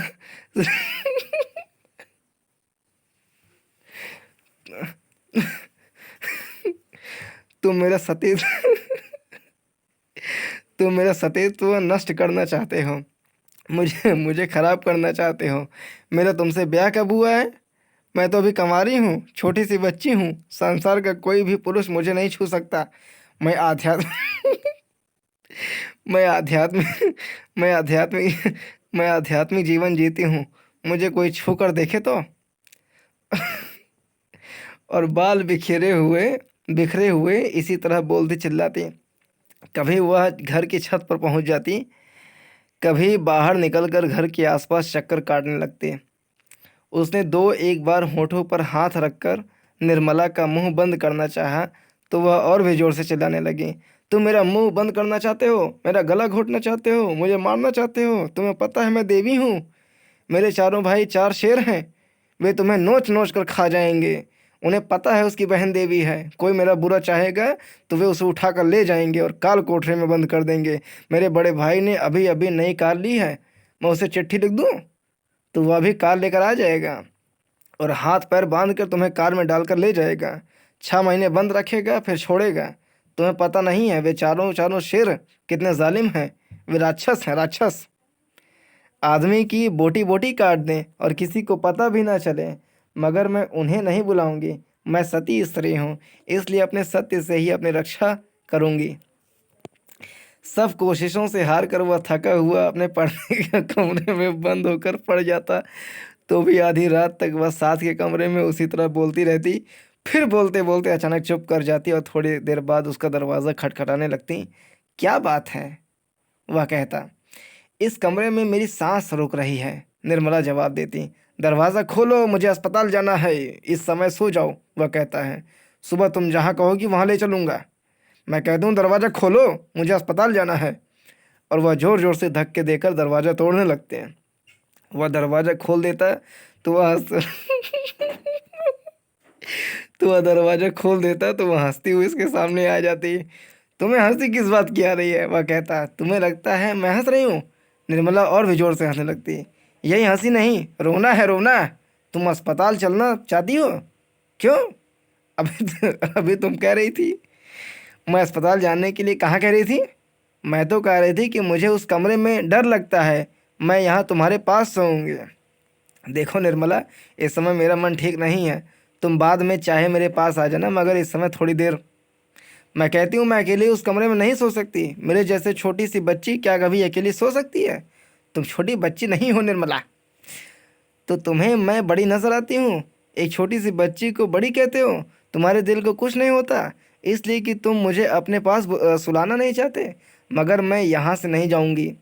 तुम मेरा सती तुम मेरा सतीत्व नष्ट करना चाहते हो, मुझे मुझे खराब करना चाहते हो। मेरा तुमसे ब्याह कब हुआ है? मैं तो अभी कंवारी हूँ, छोटी सी बच्ची हूँ। संसार का कोई भी पुरुष मुझे नहीं छू सकता। मैं आध्यात्म मैं आध्यात्मिक मैं आध्यात्मिक मैं आध्यात्मिक जीवन जीती हूँ। मुझे कोई छू कर देखे तो। और बाल बिखरे हुए इसी तरह बोलती चिल्लाती। कभी वह घर की छत पर पहुंच जाती, कभी बाहर निकलकर घर के आसपास चक्कर काटने लगती। उसने दो एक बार होठों पर हाथ रखकर निर्मला का मुंह बंद करना चाहा तो वह और भी जोर से चिल्लाने लगी। तुम मेरा मुंह बंद करना चाहते हो, मेरा गला घोटना चाहते हो, मुझे मारना चाहते हो? तुम्हें पता है मैं देवी हूँ। मेरे चारों भाई चार शेर हैं, वे तुम्हें नोच नोच कर खा जाएंगे। उन्हें पता है उसकी बहन देवी है, कोई मेरा बुरा चाहेगा तो वे उसे उठाकर ले जाएंगे और काल कोठरी में बंद कर देंगे। मेरे बड़े भाई ने अभी अभी नई कार ली है, मैं उसे चिट्ठी लिख दूँ तो वह भी कार लेकर आ जाएगा और हाथ पैर बांध कर तुम्हें कार में डालकर ले जाएगा। 6 महीने बंद रखेगा, फिर छोड़ेगा। तुम्हें पता नहीं है वे चारों चारों शेर कितने जालिम हैं। वे राक्षस हैं, राक्षस। आदमी की बोटी बोटी काट दें और किसी को पता भी ना चले। मगर मैं उन्हें नहीं बुलाऊंगी। मैं सती स्त्री हूँ, इसलिए अपने सत्य से ही अपनी रक्षा करूंगी। सब कोशिशों से हार कर वह थका हुआ अपने पढ़ने के कमरे में बंद होकर पड़ जाता। तो भी आधी रात तक वह साथ के कमरे में उसी तरह बोलती रहती। फिर बोलते बोलते अचानक चुप कर जाती और थोड़ी देर बाद उसका दरवाज़ा खटखटाने लगती। क्या बात है? वह कहता। इस कमरे में मेरी सांस रुक रही है। निर्मला जवाब देती। दरवाज़ा खोलो, मुझे अस्पताल जाना है, इस समय सो जाओ। वह कहता है। सुबह तुम जहाँ कहोगी वहाँ ले चलूँगा। मैं कहता हूँ दरवाज़ा खोलो, मुझे अस्पताल जाना है, और वह ज़ोर ज़ोर से धक्के देकर दरवाज़ा तोड़ने लगते हैं। वह दरवाज़ा खोल देता तो वह तो वह हंसती हुई इसके सामने आ जाती। तुम्हें हंसी किस बात की आ रही है? वह कहता। तुम्हें लगता है मैं हंस रही हूँ? निर्मला और भी जोर से हंसने लगती। यही हंसी नहीं, रोना है, रोना। तुम अस्पताल चलना चाहती हो? क्यों? अभी तुम कह रही थी। मैं अस्पताल जाने के लिए कहाँ कह रही थी? मैं तो कह रही थी कि मुझे उस कमरे में डर लगता है, मैं यहाँ तुम्हारे पास सोऊंगी। देखो निर्मला, इस समय मेरा मन ठीक नहीं है, तुम बाद में चाहे मेरे पास आ जाना, मगर इस समय थोड़ी देर। मैं कहती हूँ मैं अकेली उस कमरे में नहीं सो सकती। मेरे जैसे छोटी सी बच्ची क्या कभी अकेली सो सकती है? तुम छोटी बच्ची नहीं हो निर्मला। तो तुम्हें मैं बड़ी नजर आती हूँ? एक छोटी सी बच्ची को बड़ी कहते हो? तुम्हारे दिल को कुछ नहीं होता, इसलिए कि तुम मुझे अपने पास सुलाना नहीं चाहते। मगर मैं यहाँ से नहीं जाऊँगी,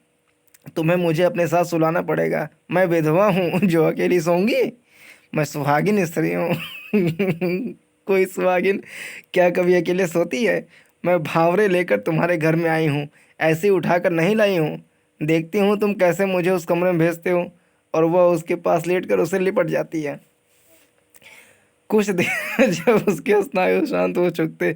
तुम्हें मुझे अपने साथ सुलाना पड़ेगा। मैं विधवा हूँ जो अकेली सोऊंगी? मैं सुहागिन स्त्री हूँ। कोई सुहागिन क्या कभी अकेले सोती है? मैं भावरे लेकर तुम्हारे घर में आई हूँ, ऐसे ही उठाकर नहीं लाई हूँ। देखती हूँ तुम कैसे मुझे उस कमरे में भेजते हो। और वह उसके पास लेटकर उसे लिपट जाती है। कुछ देर जब उसके स्नायु शांत हो चुकते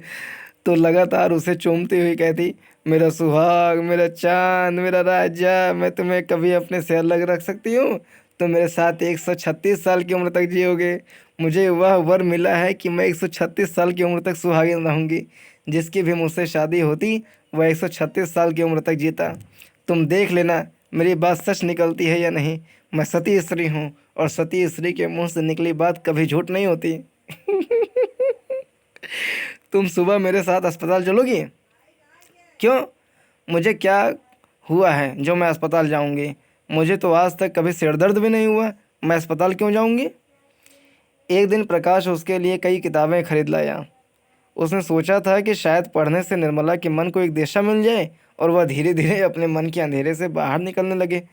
तो लगातार उसे चूमती हुई कहती। मेरा सुहाग, मेरा चांद, मेरा राजा, मैं तुम्हें कभी अपने से अलग रख सकती हूँ? तो मेरे साथ 136 साल की उम्र तक जियोगे। मुझे वह वर मिला है कि मैं 136 साल की उम्र तक सुहागिन रहूंगी। जिसकी भी मुझसे शादी होती वह 136 साल की उम्र तक जीता। तुम देख लेना मेरी बात सच निकलती है या नहीं। मैं सती स्त्री हूँ, और सती स्त्री के मुंह से निकली बात कभी झूठ नहीं होती। तुम सुबह मेरे साथ अस्पताल चलोगी? क्यों? मुझे क्या हुआ है जो मैं अस्पताल जाऊंगी? मुझे तो आज तक कभी सिर दर्द भी नहीं हुआ, मैं अस्पताल क्यों जाऊंगी? एक दिन प्रकाश उसके लिए कई किताबें खरीद लाया। उसने सोचा था कि शायद पढ़ने से निर्मला के मन को एक दिशा मिल जाए और वह धीरे धीरे अपने मन के अंधेरे से बाहर निकलने लगे।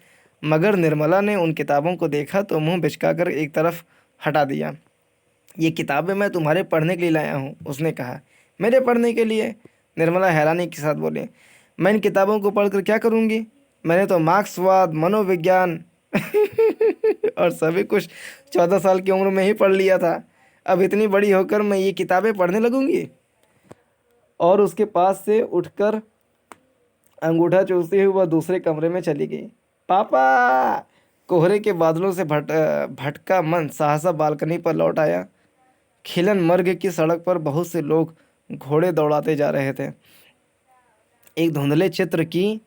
मगर निर्मला ने उन किताबों को देखा तो मुंह बिचकाकर एक तरफ हटा दिया। ये किताबें मैं तुम्हारे पढ़ने के लिए लाया हूँ, उसने कहा। मेरे पढ़ने के लिए? निर्मला हैरानी के साथ बोली। मैं इन किताबों को पढ़कर क्या करूँगी? मैंने तो मार्क्सवाद, मनोविज्ञान और सभी कुछ 14 साल की उम्र में ही पढ़ लिया था। अब इतनी बड़ी होकर मैं ये किताबें पढ़ने लगूंगी? और उसके पास से उठकर अंगूठा चूसते हुए वह दूसरे कमरे में चली गई। पापा! कोहरे के बादलों से भटका मन सहसा बालकनी पर लौट आया। खिलन मर्ग की सड़क पर बहुत से लोग घोड़े दौड़ाते जा रहे थे। एक धुंधले चित्र की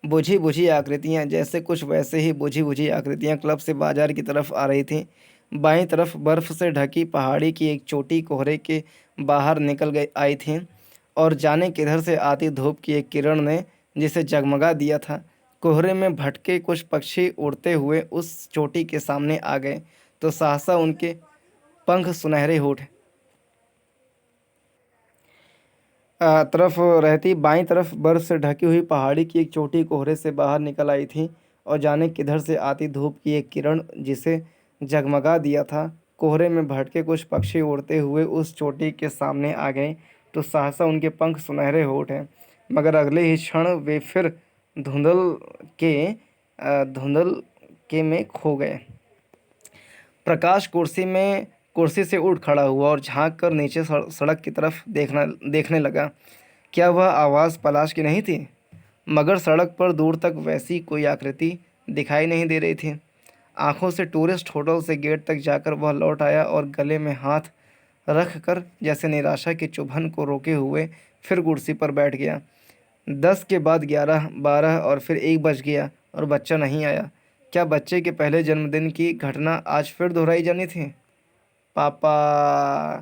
बुझी बुझी आकृतियां, जैसे कुछ वैसे ही बुझी बुझी आकृतियां क्लब से बाजार की तरफ आ रही थीं। बाईं तरफ बर्फ से ढकी पहाड़ी की एक चोटी कोहरे के बाहर निकल गई आई थी, और जाने किधर से आती धूप की एक किरण ने जिसे जगमगा दिया था। कोहरे में भटके कुछ पक्षी उड़ते हुए उस चोटी के सामने आ गए तो सहसा उनके पंख सुनहरे हो उठे। तरफ रहती बाईं तरफ बर्फ से ढकी हुई पहाड़ी की एक चोटी कोहरे से बाहर निकल आई थी, और जाने किधर से आती धूप की एक किरण जिसे जगमगा दिया था। कोहरे में भटके कुछ पक्षी उड़ते हुए उस चोटी के सामने आ गए तो सहसा उनके पंख सुनहरे हो उठे। मगर अगले ही क्षण वे फिर धुंधल के में खो गए। प्रकाश कुर्सी से उठ खड़ा हुआ और झांक कर नीचे सड़क की तरफ देखने लगा। क्या वह आवाज़ पलाश की नहीं थी? मगर सड़क पर दूर तक वैसी कोई आकृति दिखाई नहीं दे रही थी। आंखों से टूरिस्ट होटल से गेट तक जाकर वह लौट आया और गले में हाथ रख कर जैसे निराशा की चुभन को रोके हुए फिर कुर्सी पर बैठ गया। 10 के बाद 11, 12 और फिर 1 बज गया और बच्चा नहीं आया। क्या बच्चे के पहले जन्मदिन की घटना आज फिर दोहराई जानी थी? पापा।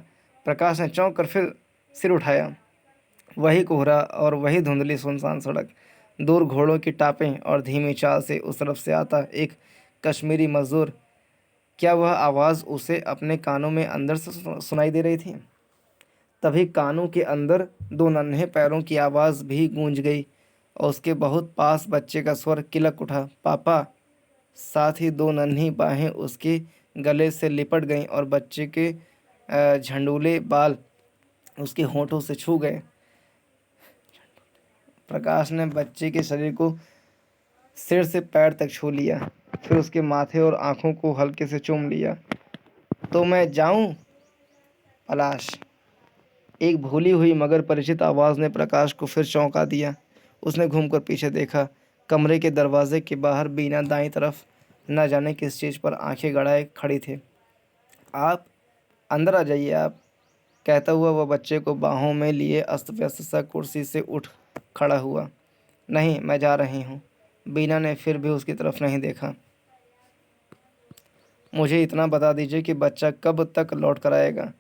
प्रकाश ने चौंक कर फिर सिर उठाया। वही कोहरा और वही धुंधली सुनसान सड़क, दूर घोड़ों की टापें और धीमी चाल से उस तरफ से आता एक कश्मीरी मजदूर। क्या वह आवाज़ उसे अपने कानों में अंदर से सुनाई दे रही थी? तभी कानों के अंदर दो नन्हे पैरों की आवाज़ भी गूंज गई और उसके बहुत पास बच्चे का स्वर किलक उठा, पापा। साथ ही दो नन्ही बाहें उसके गले से लिपट गईं और बच्चे के झंडूले बाल उसके होठों से छू गए। प्रकाश ने बच्चे के शरीर को सिर से पैर तक छू लिया, फिर उसके माथे और आंखों को हल्के से चूम लिया। तो मैं जाऊं? पलाश। एक भूली हुई मगर परिचित आवाज़ ने प्रकाश को फिर चौंका दिया। उसने घूमकर पीछे देखा। कमरे के दरवाजे के बाहर बीना दाईं तरफ न जाने किस चीज़ पर आंखें गड़ाए खड़ी थी। आप अंदर आ जाइए आप, कहता हुआ वह बच्चे को बाहों में लिए अस्त व्यस्त सा कुर्सी से उठ खड़ा हुआ। नहीं, मैं जा रही हूँ। बीना ने फिर भी उसकी तरफ नहीं देखा। मुझे इतना बता दीजिए कि बच्चा कब तक लौट कर आएगा?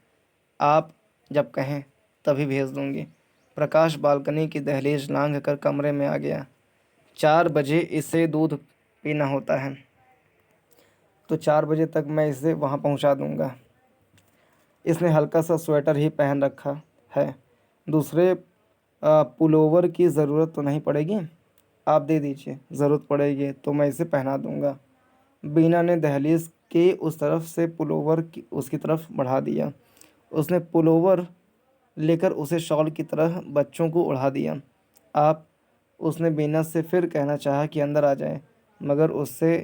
आप जब कहें तभी भेज दूंगी। प्रकाश बालकनी की दहलीज लांघ कर कमरे में आ गया। 4 बजे इसे दूध पीना होता है, तो 4 बजे तक मैं इसे वहाँ पहुँचा दूंगा। इसने हल्का सा स्वेटर ही पहन रखा है, दूसरे पुलोवर की ज़रूरत तो नहीं पड़ेगी। आप दे दीजिए, ज़रूरत पड़ेगी तो मैं इसे पहना दूंगा। बीना ने दहलीज के उस तरफ से पुलोवर उसकी तरफ बढ़ा दिया। उसने पुलोवर लेकर उसे शॉल की तरह बच्चों को उड़ा दिया। आप, उसने बीना से फिर कहना चाहा कि अंदर आ जाए, मगर उससे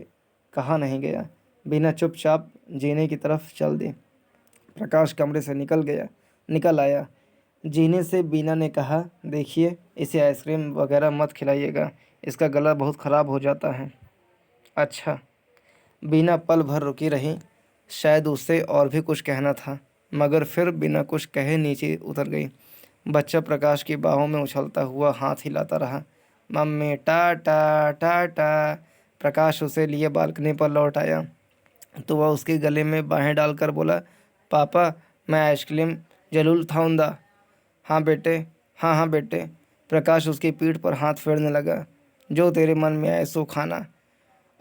कहा नहीं गया। बीना चुपचाप जीने की तरफ चल दी। प्रकाश कमरे से निकल आया। जीने से बीना ने कहा, देखिए इसे आइसक्रीम वगैरह मत खिलाइएगा, इसका गला बहुत ख़राब हो जाता है। अच्छा। बीना पल भर रुकी रही, शायद उससे और भी कुछ कहना था, मगर फिर बिना कुछ कहे नीचे उतर गई। बच्चा प्रकाश की बाहों में उछलता हुआ हाथ हिलाता रहा। मम्मी टाटा टाटा। प्रकाश उसे लिए बालकनी पर लौट आया तो वह उसके गले में बाहें डालकर बोला, पापा मैं आइसक्रीम जरूर खाऊंगा। हाँ बेटे, हाँ हाँ बेटे। प्रकाश उसकी पीठ पर हाथ फेरने लगा। जो तेरे मन में आए सो खाना।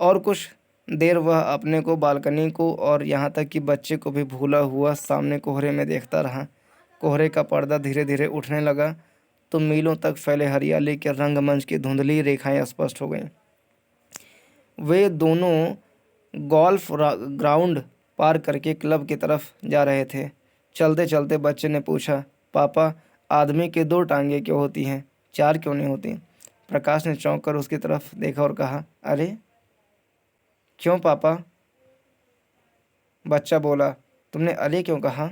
और कुछ देर वह अपने को, बालकनी को और यहाँ तक कि बच्चे को भी भूला हुआ सामने कोहरे में देखता रहा। कोहरे का पर्दा धीरे धीरे उठने लगा तो मीलों तक फैले हरियाली के रंगमंच की धुंधली रेखाएं स्पष्ट हो गईं। वे दोनों ग्राउंड पार करके क्लब की तरफ जा रहे थे। चलते चलते बच्चे ने पूछा, पापा आदमी के 2 टांगें क्यों होती हैं, 4 क्यों नहीं होती? प्रकाश ने चौंक कर उसकी तरफ देखा और कहा, अरे क्यों पापा? बच्चा बोला, तुमने अरे क्यों कहा?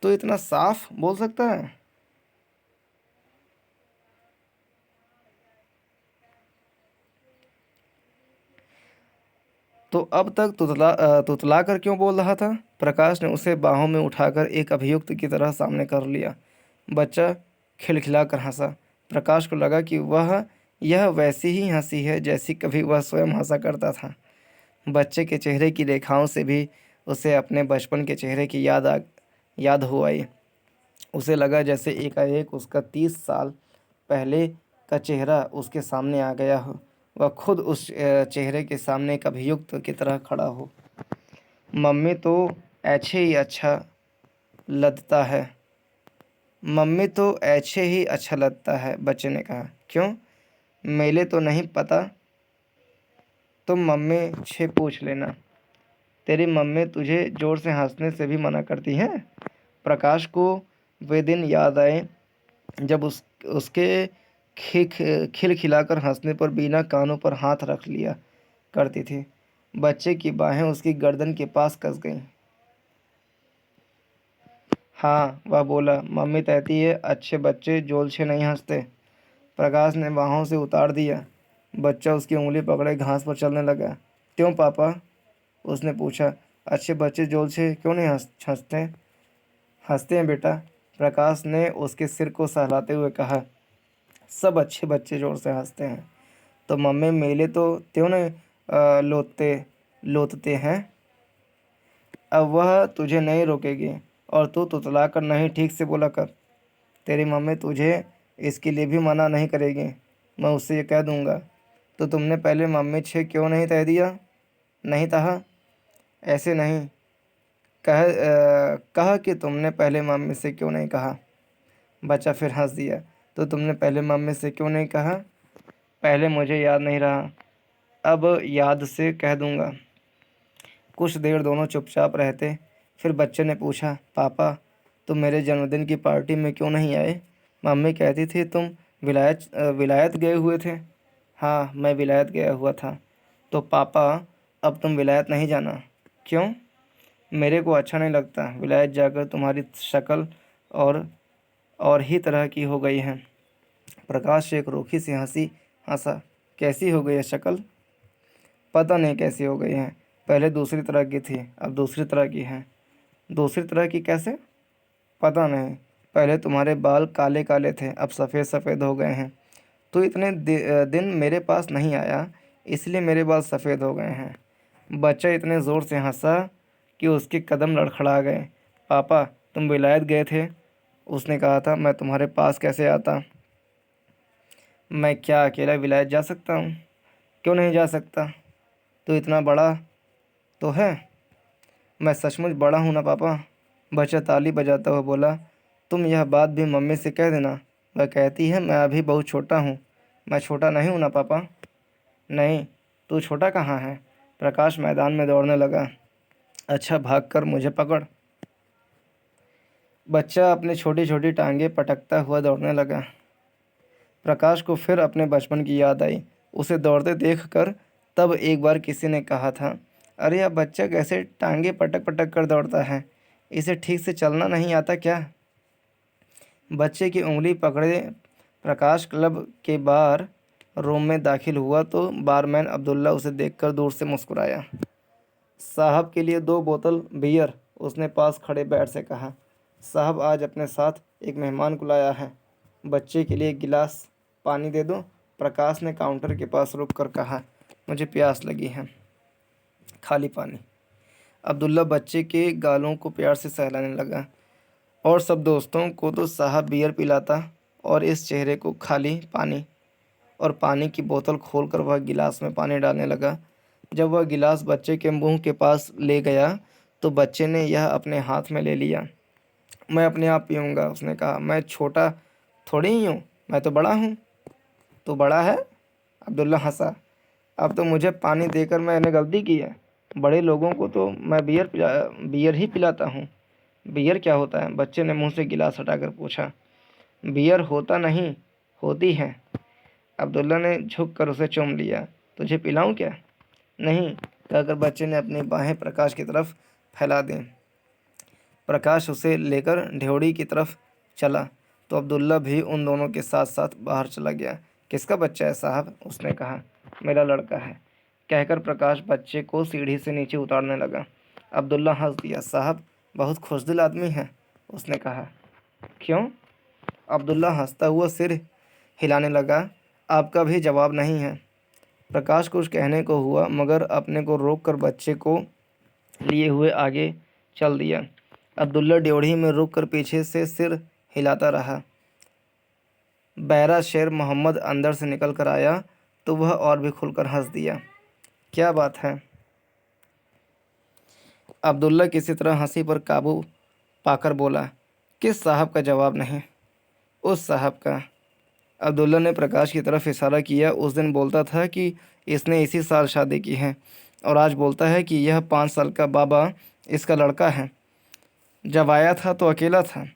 तो इतना साफ बोल सकता है? तो अब तक तुतला कर क्यों बोल रहा था? प्रकाश ने उसे बाहों में उठाकर एक अभियुक्त की तरह सामने कर लिया। बच्चा खिलखिला कर हंसा। प्रकाश को लगा कि यह वैसी ही हंसी है जैसी कभी वह स्वयं हंसा करता था। बच्चे के चेहरे की रेखाओं से भी उसे अपने बचपन के चेहरे की याद हो आई। उसे लगा जैसे एकाएक उसका 30 साल पहले का चेहरा उसके सामने आ गया हो। वह खुद उस चेहरे के सामने एक अभियुक्त की तरह खड़ा हो। मम्मी तो ऐसे ही अच्छा लगता है। मम्मी तो ऐसे ही अच्छा लगता है, बच्चे ने कहा। क्यों? मेले तो नहीं पता। तुम मम्मी से पूछ लेना। तेरी मम्मी तुझे ज़ोर से हंसने से भी मना करती हैं। प्रकाश को वे दिन याद आए जब उसके खिलखिलाकर हंसने पर बीना कानों पर हाथ रख लिया करती थी। बच्चे की बाहें उसकी गर्दन के पास कस गईं। हाँ, वह बोला, मम्मी कहती है अच्छे बच्चे जोल से नहीं हंसते। प्रकाश ने बाहों से उतार दिया। बच्चा उसकी उंगली पकड़े घास पर चलने लगा। क्यों पापा? उसने पूछा। अच्छे बच्चे जोल से क्यों नहीं हंसते? हंसते हैं बेटा, प्रकाश ने उसके सिर को सहलाते हुए कहा। सब अच्छे बच्चे जोर से हंसते हैं। तो मम्मी मेले तो क्यों नहीं लोटते हैं? अब वह तुझे नहीं रोकेगी और तू तुतला कर नहीं ठीक से बोला कर। तेरी मम्मी तुझे इसके लिए भी मना नहीं करेगी। मैं उससे ये कह दूंगा। तो तुमने पहले मम्मी से क्यों नहीं कह दिया? नहीं कहा? ऐसे नहीं कहा कि तुमने पहले मम्मी से क्यों नहीं कहा। बच्चा फिर हंस दिया। तो तुमने पहले मम्मी से क्यों नहीं कहा? पहले मुझे याद नहीं रहा, अब याद से कह दूंगा। कुछ देर दोनों चुपचाप रहते। फिर बच्चे ने पूछा, पापा तुम मेरे जन्मदिन की पार्टी में क्यों नहीं आए? मम्मी कहती थी तुम विलायत गए हुए थे। हाँ, मैं विलायत गया हुआ था। तो पापा अब तुम विलायत नहीं जाना? क्यों? मेरे को अच्छा नहीं लगता। विलायत जाकर तुम्हारी शक्ल और ही तरह की हो गई है। प्रकाश एक रूखी सी हंसी हंसा। कैसी हो गई है शक्ल? पता नहीं कैसी हो गई है। पहले दूसरी तरह की थी, अब दूसरी तरह की है। दूसरी तरह की कैसे? पता नहीं। पहले तुम्हारे बाल काले काले थे, अब सफ़ेद सफ़ेद हो गए हैं। तो इतने दिन मेरे पास नहीं आया, इसलिए मेरे बाल सफ़ेद हो गए हैं। बच्चा इतने ज़ोर से हंसा कि उसके कदम लड़खड़ा गए। पापा तुम विलायत गए थे, उसने कहा था। मैं तुम्हारे पास कैसे आता? मैं क्या अकेला विलायत जा सकता हूँ? क्यों नहीं जा सकता? तो इतना बड़ा तो है। मैं सचमुच बड़ा हूँ ना पापा? बच्चा ताली बजाता हुआ बोला। तुम यह बात भी मम्मी से कह देना। वह कहती है मैं अभी बहुत छोटा हूँ। मैं छोटा नहीं हूँ ना पापा? नहीं, तू छोटा कहाँ है? प्रकाश मैदान में दौड़ने लगा। अच्छा, भाग कर मुझे पकड़। बच्चा अपनी छोटी छोटी टांगें पटकता हुआ दौड़ने लगा। प्रकाश को फिर अपने बचपन की याद आई। उसे दौड़ते देखकर तब एक बार किसी ने कहा था, अरे यह बच्चा कैसे टांगे पटक पटक कर दौड़ता है, इसे ठीक से चलना नहीं आता क्या? बच्चे की उंगली पकड़े प्रकाश क्लब के बार रूम में दाखिल हुआ तो बारमैन अब्दुल्ला उसे देखकर दूर से मुस्कुराया। साहब के लिए 2 बोतल बियर, उसने पास खड़े बैठ से कहा। साहब आज अपने साथ एक मेहमान को लाया है, बच्चे के लिए एक गिलास पानी दे दो। प्रकाश ने काउंटर के पास रुक कर कहा, मुझे प्यास लगी है, खाली पानी। अब्दुल्ला बच्चे के गालों को प्यार से सहलाने लगा। और सब दोस्तों को तो साहब बियर पिलाता और इस चेहरे को खाली पानी। और पानी की बोतल खोलकर वह गिलास में पानी डालने लगा। जब वह गिलास बच्चे के मुंह के पास ले गया तो बच्चे ने यह अपने हाथ में ले लिया। मैं अपने आप पीऊँगा, उसने कहा। मैं छोटा थोड़ी ही हूँ, मैं तो बड़ा हूँ। तो बड़ा है? अब्दुल्ला हंसा। अब तो मुझे पानी देकर मैंने गलती की है। बड़े लोगों को तो मैं बियर ही पिलाता हूँ। बियर क्या होता है? बच्चे ने मुंह से गिलास हटाकर पूछा। बियर होता नहीं, होती है। अब्दुल्ला ने झुक कर उसे चूम लिया। तुझे पिलाऊं क्या? नहीं, कहकर बच्चे ने अपनी बाहें प्रकाश की तरफ फैला दी। प्रकाश उसे लेकर ढ्योड़ी की तरफ चला तो अब्दुल्ला भी उन दोनों के साथ साथ बाहर चला गया। किसका बच्चा है साहब? उसने कहा। मेरा लड़का है, कहकर प्रकाश बच्चे को सीढ़ी से नीचे उतारने लगा। अब्दुल्ला हंस दिया। साहब बहुत खुशदिल आदमी है, उसने कहा। क्यों? अब्दुल्ला हंसता हुआ सिर हिलाने लगा। आपका भी जवाब नहीं है। प्रकाश कुछ कहने को हुआ मगर अपने को रोककर बच्चे को लिए हुए आगे चल दिया। अब्दुल्ला ड्योढ़ी में रुककर पीछे से सिर हिलाता रहा। बैरा शेर मोहम्मद अंदर से निकल कर आया तो वह और भी खुलकर हंस दिया। क्या बात है? अब्दुल्ला किसी तरह हंसी पर काबू पाकर बोला। किस साहब का जवाब नहीं? उस साहब का। अब्दुल्ला ने प्रकाश की तरफ इशारा किया। उस दिन बोलता था कि इसने इसी साल शादी की है और आज बोलता है कि यह 5 साल का बाबा इसका लड़का है। जब आया था तो अकेला था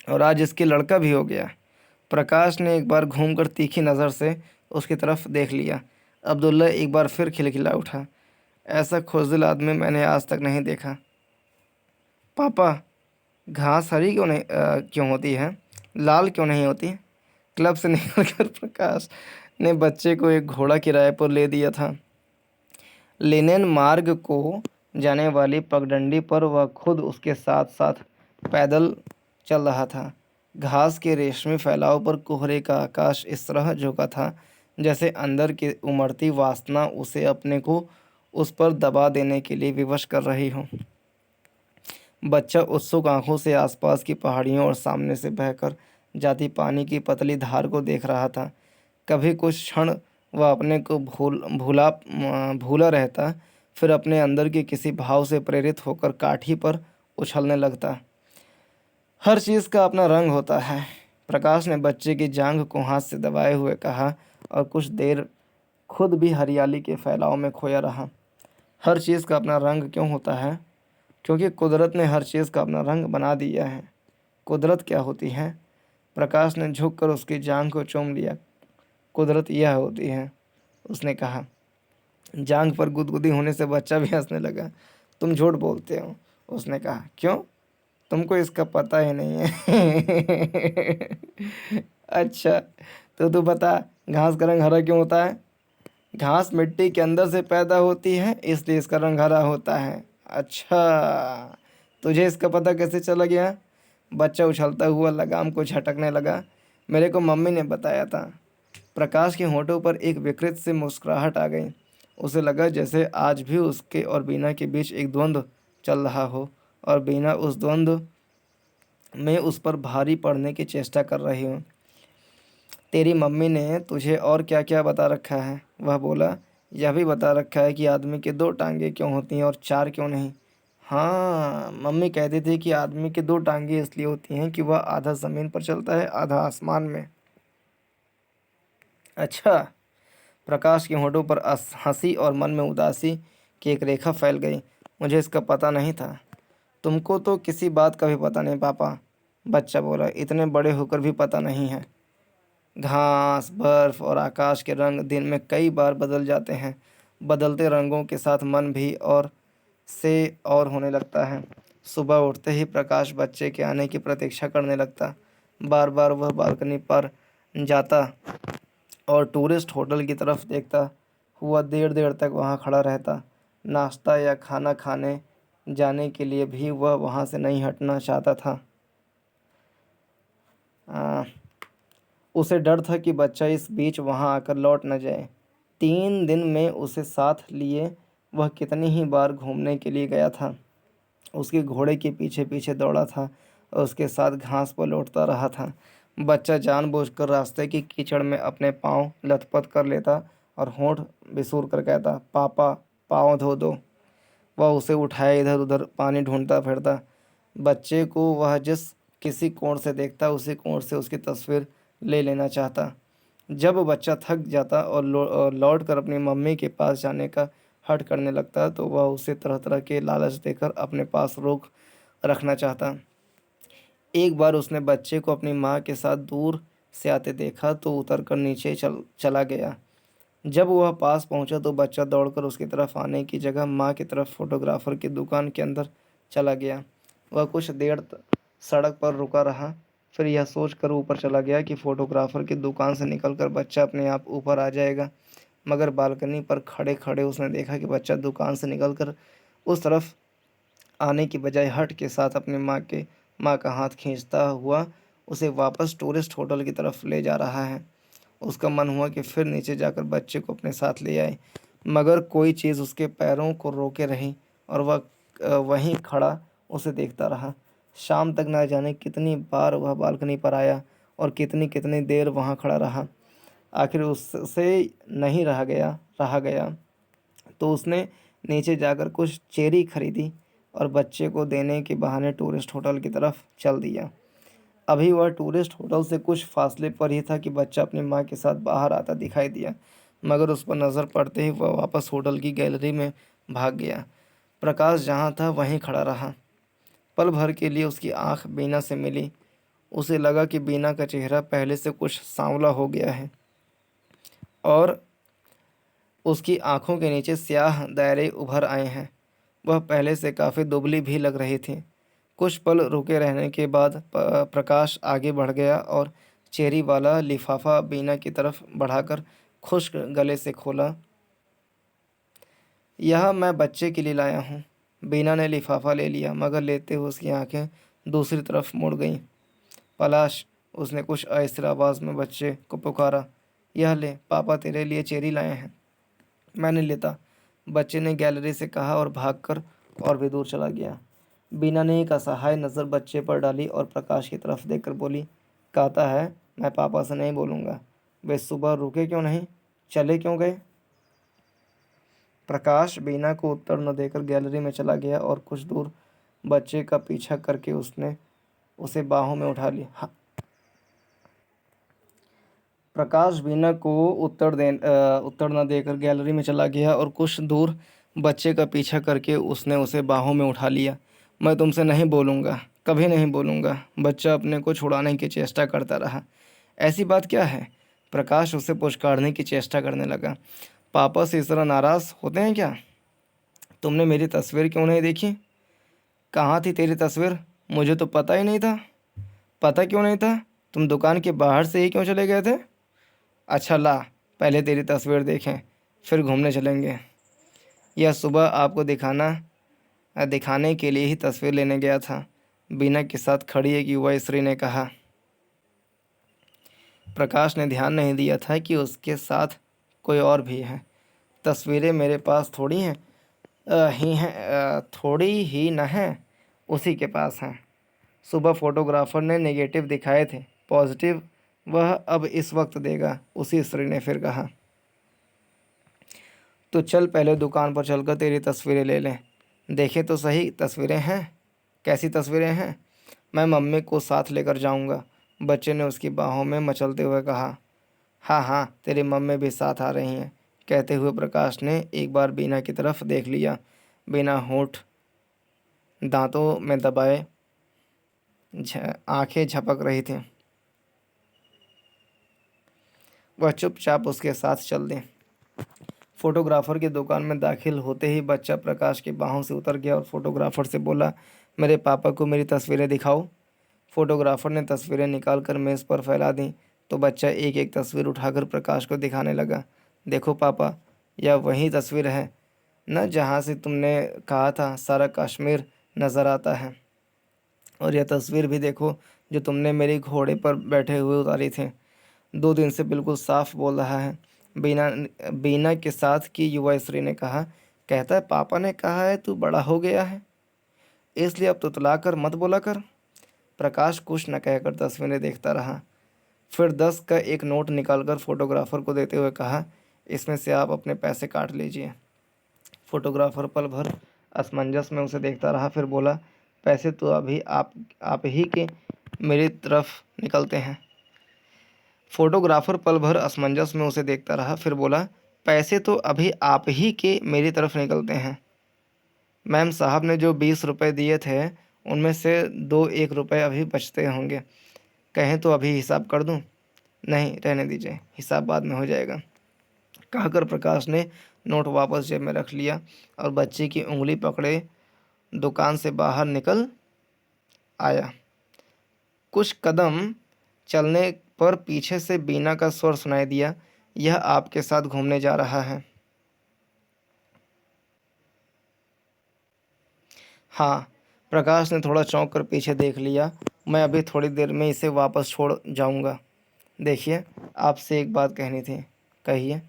और आज इसके लड़का भी हो गया। प्रकाश ने एक बार घूमकर तीखी नज़र से उसकी तरफ देख लिया। अब्दुल्ला एक बार फिर खिलखिला उठा। ऐसा खुजदिल आदमी मैंने आज तक नहीं देखा। पापा घास हरी क्यों होती है, लाल क्यों नहीं होती? क्लब से निकलकर प्रकाश ने बच्चे को एक घोड़ा किराए पर ले दिया था। लेनिन मार्ग को जाने वाली पगडंडी पर वह खुद उसके साथ साथ पैदल चल रहा था। घास के रेशमी फैलाव पर कोहरे का आकाश इस तरह झुका था जैसे अंदर की उमड़ती वासना उसे अपने को उस पर दबा देने के लिए विवश कर रही हो। बच्चा उत्सुक आंखों से आसपास की पहाड़ियों और सामने से बहकर जाती पानी की पतली धार को देख रहा था। कभी कुछ क्षण वह अपने को भूला रहता, फिर अपने अंदर के किसी भाव से प्रेरित होकर काठी पर उछलने लगता। हर चीज़ का अपना रंग होता है, प्रकाश ने बच्चे की जांघ को हाथ से दबाए हुए कहा और कुछ देर खुद भी हरियाली के फैलाव में खोया रहा। हर चीज़ का अपना रंग क्यों होता है? क्योंकि कुदरत ने हर चीज़ का अपना रंग बना दिया है। कुदरत क्या होती है? प्रकाश ने झुककर उसकी जांघ को चूम लिया। कुदरत यह होती है, उसने कहा। जांघ पर गुदगुदी होने से बच्चा भी हंसने लगा। तुम झूठ बोलते हो, उसने कहा। क्यों? तुमको इसका पता ही नहीं है। अच्छा, तो तू बता, घास का रंग हरा क्यों होता है? घास मिट्टी के अंदर से पैदा होती है, इसलिए इसका रंग हरा होता है। अच्छा, तुझे इसका पता कैसे चला गया? बच्चा उछलता हुआ लगाम को झटकने लगा। मेरे को मम्मी ने बताया था। प्रकाश के होठों पर एक विकृत सी मुस्कुराहट आ गई। उसे लगा जैसे आज भी उसके और बीना के बीच एक द्वंद्व चल रहा हो और बीना उस द्वंद्व में उस पर भारी पड़ने की चेष्टा कर रही हो। तेरी मम्मी ने तुझे और क्या क्या बता रखा है? वह बोला। यह भी बता रखा है कि आदमी के दो टांगें क्यों होती हैं और चार क्यों नहीं। हाँ, मम्मी कहती थी कि आदमी के दो टांगें इसलिए होती हैं कि वह आधा ज़मीन पर चलता है, आधा आसमान में। अच्छा। प्रकाश के होठों पर हंसी और मन में उदासी की एक रेखा फैल गई। मुझे इसका पता नहीं था। तुमको तो किसी बात का भी पता नहीं पापा, बच्चा बोला। इतने बड़े होकर भी पता नहीं है। घास, बर्फ और आकाश के रंग दिन में कई बार बदल जाते हैं। बदलते रंगों के साथ मन भी और होने लगता है। सुबह उठते ही प्रकाश बच्चे के आने की प्रतीक्षा करने लगता। बार बार वह बालकनी पर जाता और टूरिस्ट होटल की तरफ देखता हुआ देर देर तक वहाँ खड़ा रहता। नाश्ता या खाना खाने जाने के लिए भी वह वहाँ से नहीं हटना चाहता था। आ, उसे डर था कि बच्चा इस बीच वहाँ आकर लौट न जाए। 3 दिन में उसे साथ लिए वह कितनी ही बार घूमने के लिए गया था। उसके घोड़े के पीछे पीछे दौड़ा था और उसके साथ घास पर लौटता रहा था। बच्चा जानबूझकर रास्ते की कीचड़ में अपने पाँव लथपथ कर लेता और होंठ बिसूर कर कहता, पापा, पाँव धो दो। वह उसे उठाए इधर उधर पानी ढूंढता फिरता। बच्चे को वह जिस किसी कोण से देखता उसी कोण से उसकी तस्वीर ले लेना चाहता। जब बच्चा थक जाता और लौट कर अपनी मम्मी के पास जाने का हठ करने लगता तो वह उसे तरह तरह के लालच देकर अपने पास रोक रखना चाहता। एक बार उसने बच्चे को अपनी माँ के साथ दूर से आते देखा तो उतरकर नीचे चला गया। जब वह पास पहुंचा तो बच्चा दौड़कर उसकी तरफ आने की जगह माँ की तरफ फोटोग्राफर की दुकान के अंदर चला गया। वह कुछ देर सड़क पर रुका रहा, फिर यह सोचकर ऊपर चला गया कि फोटोग्राफर की दुकान से निकलकर बच्चा अपने आप ऊपर आ जाएगा। मगर बालकनी पर खड़े खड़े उसने देखा कि बच्चा दुकान से निकलकर उस तरफ आने की बजाय हट के साथ अपनी माँ का हाथ खींचता हुआ उसे वापस टूरिस्ट होटल की तरफ ले जा रहा है। उसका मन हुआ कि फिर नीचे जाकर बच्चे को अपने साथ ले आए, मगर कोई चीज़ उसके पैरों को रोके रही और वह वहीं खड़ा उसे देखता रहा। शाम तक न जाने कितनी बार वह बालकनी पर आया और कितनी कितनी देर वहाँ खड़ा रहा। आखिर उससे नहीं रहा गया तो उसने नीचे जाकर कुछ चेरी खरीदी और बच्चे को देने के बहाने टूरिस्ट होटल की तरफ चल दिया। अभी वह टूरिस्ट होटल से कुछ फासले पर ही था कि बच्चा अपनी माँ के साथ बाहर आता दिखाई दिया, मगर उस पर नज़र पड़ते ही वह वापस होटल की गैलरी में भाग गया। प्रकाश जहाँ था वहीं खड़ा रहा। पल भर के लिए उसकी आंख बीना से मिली। उसे लगा कि बीना का चेहरा पहले से कुछ सांवला हो गया है और उसकी आंखों के नीचे स्याह दायरे उभर आए हैं। वह पहले से काफ़ी दुबली भी लग रही थी। कुछ पल रुके रहने के बाद प्रकाश आगे बढ़ गया और चेरी वाला लिफाफा बीना की तरफ बढ़ाकर खुश्क गले से खोला। यह मैं बच्चे के लिए लाया हूँ। बीना ने लिफाफा ले लिया, मगर लेते हुए उसकी आंखें दूसरी तरफ मुड़ गईं। पलाश, उसने कुछ अस्थिर आवाज़ में बच्चे को पुकारा। यह ले, पापा तेरे लिए चेरी लाए हैं। मैं नहीं लेता, बच्चे ने गैलरी से कहा और भागकर और भी दूर चला गया। बीना ने एक असहाय नज़र बच्चे पर डाली और प्रकाश की तरफ देखकर बोली, कहता है मैं पापा से नहीं बोलूँगा। वे सुबह रुके क्यों नहीं, चले क्यों गए? प्रकाश बीना को उत्तर न देकर गैलरी में चला गया और कुछ दूर बच्चे का पीछा करके उसने उसे बाहों में उठा लिया। प्रकाश बीना को उत्तर न देकर गैलरी में चला गया और कुछ दूर बच्चे का पीछा करके उसने उसे बाहों में उठा लिया। मैं तुमसे नहीं बोलूँगा, कभी नहीं बोलूँगा। बच्चा अपने को छुड़ाने की चेष्टा करता रहा। ऐसी बात क्या है? प्रकाश उसे पुचकारने की चेष्टा करने लगा। पापा से इस तरह नाराज़ होते हैं क्या? तुमने मेरी तस्वीर क्यों नहीं देखी? कहाँ थी तेरी तस्वीर? मुझे तो पता ही नहीं था। पता क्यों नहीं था? तुम दुकान के बाहर से ही क्यों चले गए थे? अच्छा ला, पहले तेरी तस्वीर देखें, फिर घूमने चलेंगे। यह सुबह आपको दिखाने के लिए ही तस्वीर लेने गया था, बीना के साथ खड़ी एक युवा स्त्री ने कहा। प्रकाश ने ध्यान नहीं दिया था कि उसके साथ कोई और भी है। तस्वीरें मेरे पास थोड़ी हैं थोड़ी ही न हैं, उसी के पास हैं। सुबह फोटोग्राफर ने नेगेटिव दिखाए थे, पॉजिटिव वह अब इस वक्त देगा, उसी स्त्री ने फिर कहा। तो चल पहले दुकान पर चलकर तेरी तस्वीरें ले लें, देखे तो सही तस्वीरें हैं। कैसी तस्वीरें हैं? मैं मम्मी को साथ लेकर जाऊंगा, बच्चे ने उसकी बाहों में मचलते हुए कहा। हाँ हाँ, तेरी मम्मी भी साथ आ रही हैं, कहते हुए प्रकाश ने एक बार बीना की तरफ देख लिया। बीना होंठ दांतों में दबाए आंखें झपक रही थी। वह चुपचाप उसके साथ चल दी। फोटोग्राफर की दुकान में दाखिल होते ही बच्चा प्रकाश की बाहों से उतर गया और फोटोग्राफर से बोला, मेरे पापा को मेरी तस्वीरें दिखाओ। फोटोग्राफर ने तस्वीरें निकालकर मेज़ पर फैला दी तो बच्चा एक एक तस्वीर उठाकर प्रकाश को दिखाने लगा। देखो पापा, यह वही तस्वीर है न जहाँ से तुमने कहा था सारा कश्मीर नज़र आता है। और यह तस्वीर भी देखो जो तुमने मेरी घोड़े पर बैठे हुए उतारी थी। 2 दिन से बिल्कुल साफ बोल रहा है। बीना बीना के साथ की युवा स्त्री ने कहा। कहता है पापा ने कहा है तू बड़ा हो गया है, इसलिए अब तुतला कर मत बोला कर। प्रकाश कुछ न कहकर तस्वीरें देखता रहा। फिर 10 का एक नोट निकालकर फोटोग्राफर को देते हुए कहा, इसमें से आप अपने पैसे काट लीजिए। फोटोग्राफर पल भर असमंजस में उसे देखता रहा, फिर बोला, पैसे तो अभी आप ही के मेरी तरफ निकलते हैं। फोटोग्राफर पल भर असमंजस में उसे देखता रहा, फिर बोला, पैसे तो अभी आप ही के मेरी तरफ निकलते हैं। मैम साहब ने जो 20 रुपये दिए थे उनमें से 1 रुपये अभी बचते होंगे, कहें तो अभी हिसाब कर दूं? नहीं, रहने दीजिए, हिसाब बाद में हो जाएगा, कहकर प्रकाश ने नोट वापस जेब में रख लिया और बच्चे की उंगली पकड़े दुकान से बाहर निकल आया। कुछ कदम चलने पर पीछे से बीना का स्वर सुनाई दिया, यह आपके साथ घूमने जा रहा है। हाँ, प्रकाश ने थोड़ा चौंक कर पीछे देख लिया। मैं अभी थोड़ी देर में इसे वापस छोड़ जाऊंगा। देखिए, आपसे एक बात कहनी थी। कहिए।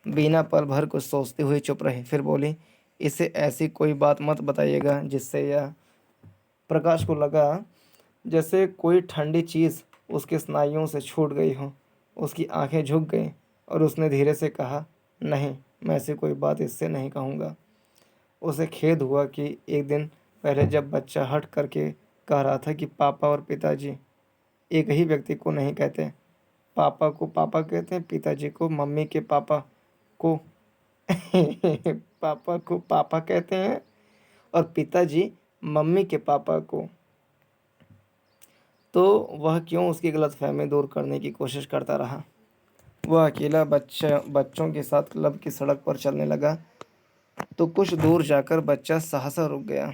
बीना पल भर कुछ सोचती हुई चुप रही, फिर बोली, इसे ऐसी कोई बात मत बताइएगा जिससे यह। प्रकाश को लगा जैसे कोई ठंडी चीज़ उसके स्नायुओं से छूट गई हो। उसकी आंखें झुक गईं और उसने धीरे से कहा, नहीं, मैं ऐसी कोई बात इससे नहीं कहूँगा। उसे खेद हुआ कि एक दिन पहले जब बच्चा हट करके कह रहा था कि पापा और पिताजी एक ही व्यक्ति को नहीं कहते। पापा को पापा कहते हैं, पिताजी को मम्मी के पापा को पापा को पापा कहते हैं और पिताजी मम्मी के पापा को। तो वह क्यों उसकी गलतफहमी दूर करने की कोशिश करता रहा। वह अकेला बच्चों के साथ क्लब की सड़क पर चलने लगा तो कुछ दूर जाकर बच्चा सहसा रुक गया।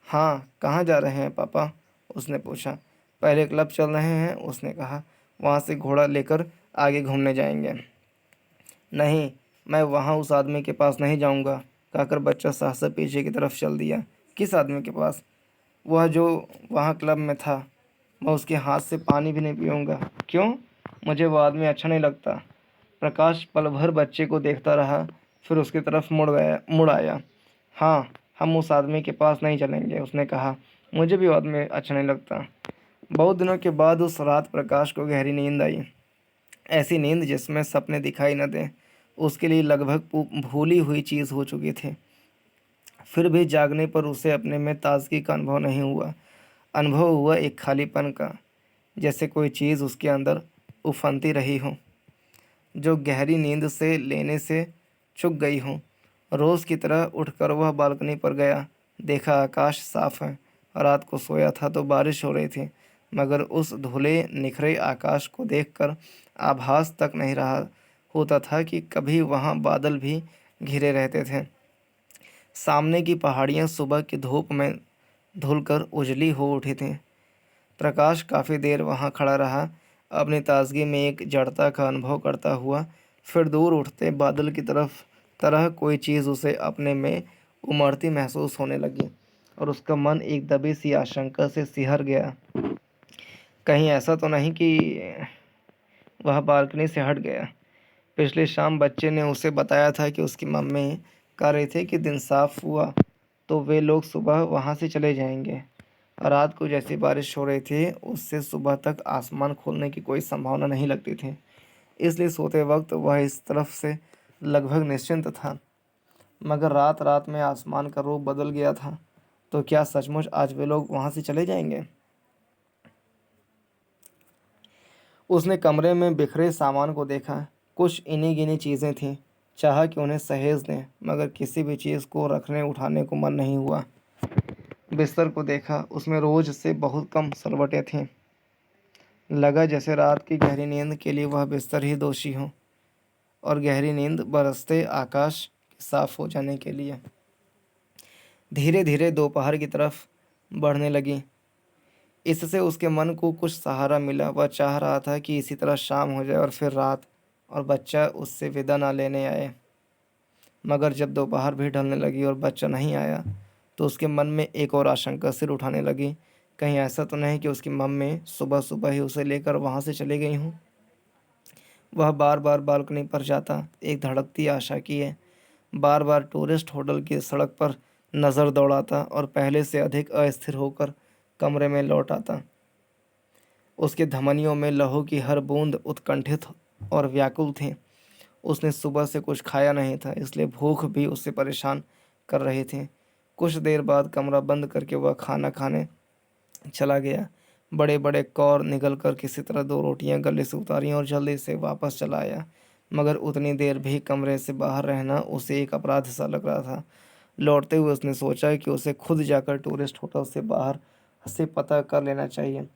हाँ, कहाँ जा रहे हैं पापा? उसने पूछा। पहले क्लब चल रहे हैं, उसने कहा, वहाँ से घोड़ा लेकर आगे घूमने जाएंगे। नहीं, मैं वहाँ उस आदमी के पास नहीं जाऊँगा, कहकर बच्चा सहसा पीछे की तरफ चल दिया। किस आदमी के पास? वह जो वहाँ क्लब में था। मैं उसके हाथ से पानी भी नहीं पीऊँगा। क्यों? मुझे वो आदमी अच्छा नहीं लगता। प्रकाश पल भर बच्चे को देखता रहा, फिर उसकी तरफ मुड़ आया। हाँ, हम उस आदमी के पास नहीं चलेंगे, उसने कहा। मुझे भी बाद में अच्छा नहीं लगता। बहुत दिनों के बाद उस रात प्रकाश को गहरी नींद आई। ऐसी नींद जिसमें सपने दिखाई न दें, उसके लिए लगभग भूली हुई चीज़ हो चुकी थी। फिर भी जागने पर उसे अपने में ताजगी का अनुभव नहीं हुआ। अनुभव हुआ एक खालीपन का, जैसे कोई चीज़ उसके अंदर उफनती रही हो, जो गहरी नींद से लेने से चूक गई हो। रोज़ की तरह उठकर वह बालकनी पर गया। देखा आकाश साफ है। रात को सोया था तो बारिश हो रही थी, मगर उस धुले निखरे आकाश को देखकर आभास तक नहीं रहा होता था कि कभी वहाँ बादल भी घिरे रहते थे। सामने की पहाड़ियाँ सुबह की धूप में धुलकर उजली हो उठी थीं। प्रकाश काफ़ी देर वहाँ खड़ा रहा, अपनी ताजगी में एक जड़ता का अनुभव करता हुआ। फिर दूर उठते बादल की तरह कोई चीज़ उसे अपने में उमड़ती महसूस होने लगी और उसका मन एक दबी सी आशंका से सिहर गया। कहीं ऐसा तो नहीं कि वह बालकनी से हट गया। पिछली शाम बच्चे ने उसे बताया था कि उसकी मम्मी कह रही थी कि दिन साफ हुआ तो वे लोग सुबह वहाँ से चले जाएंगे। रात को जैसी बारिश हो रही थी, उससे सुबह तक आसमान खोलने की कोई संभावना नहीं लगती थी। इसलिए सोते वक्त वह इस तरफ से लगभग निश्चिंत था। मगर रात रात में आसमान का रूप बदल गया था। तो क्या सचमुच आज वे लोग वहाँ से चले जाएंगे? उसने कमरे में बिखरे सामान को देखा। कुछ इन्हीं गिनी चीज़ें थीं। चाहा कि उन्हें सहेज दें, मगर किसी भी चीज़ को रखने उठाने को मन नहीं हुआ। बिस्तर को देखा, उसमें रोज से बहुत कम सलवटें थीं। लगा जैसे रात की गहरी नींद के लिए वह बिस्तर ही दोषी हो, और गहरी नींद बरसते आकाश के साफ हो जाने के लिए। धीरे धीरे दोपहर की तरफ बढ़ने लगी। इससे उसके मन को कुछ सहारा मिला। वह चाह रहा था कि इसी तरह शाम हो जाए और फिर रात, और बच्चा उससे विदा ना लेने आए। मगर जब दोपहर भी ढलने लगी और बच्चा नहीं आया, तो उसके मन में एक और आशंका सिर उठाने लगी। कहीं ऐसा तो नहीं कि उसकी मम्मी सुबह सुबह ही उसे लेकर वहाँ से चली गई हूँ। वह बार बार बालकनी पर जाता, एक धड़कती आशा किए। बार बार टूरिस्ट होटल की सड़क पर नज़र दौड़ाता और पहले से अधिक अस्थिर होकर कमरे में लौट आता। उसके धमनियों में लहू की हर बूंद उत्कंठित और व्याकुल थी। उसने सुबह से कुछ खाया नहीं था, इसलिए भूख भी उसे परेशान कर रही थी। कुछ देर बाद कमरा बंद करके वह खाना खाने चला गया। बड़े बड़े कौर निगल कर किसी तरह दो रोटियां गले से उतारी और जल्दी से वापस चला आया। मगर उतनी देर भी कमरे से बाहर रहना उसे एक अपराध सा लग रहा था। लौटते हुए उसने सोचा कि उसे खुद जाकर टूरिस्ट होटल से बाहर से पता कर लेना चाहिए।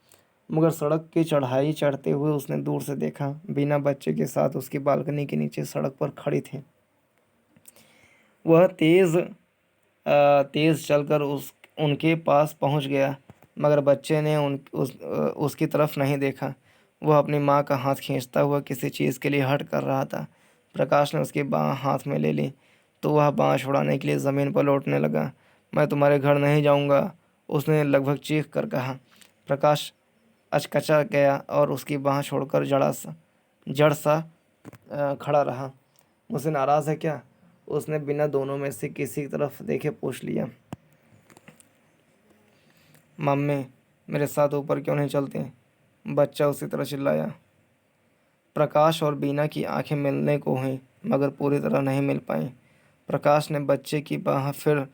मगर सड़क की चढ़ाई चढ़ते हुए उसने दूर से देखा, बिना बच्चे के साथ उसकी बालकनी के नीचे सड़क पर खड़ी थी। वह तेज़ चलकर उनके पास पहुंच गया, मगर बच्चे ने उसकी तरफ नहीं देखा। वह अपनी माँ का हाथ खींचता हुआ किसी चीज़ के लिए हट कर रहा था। प्रकाश ने उसकी बाँह हाथ में ले ली तो वह बाँह छुड़ाने के लिए ज़मीन पर लौटने लगा। मैं तुम्हारे घर नहीं जाऊँगा, उसने लगभग चीख कर कहा। प्रकाश अचकचा गया और उसकी बाँह छोड़कर जड़ सा खड़ा रहा। मुझसे नाराज़ है क्या? उसने बिना दोनों में से किसी की तरफ देखे पूछ लिया। मम्मी, मेरे साथ ऊपर क्यों नहीं चलती? बच्चा उसी तरह चिल्लाया। प्रकाश और बीना की आंखें मिलने को हुईं, मगर पूरी तरह नहीं मिल पाईं। प्रकाश ने बच्चे की बाँह फिर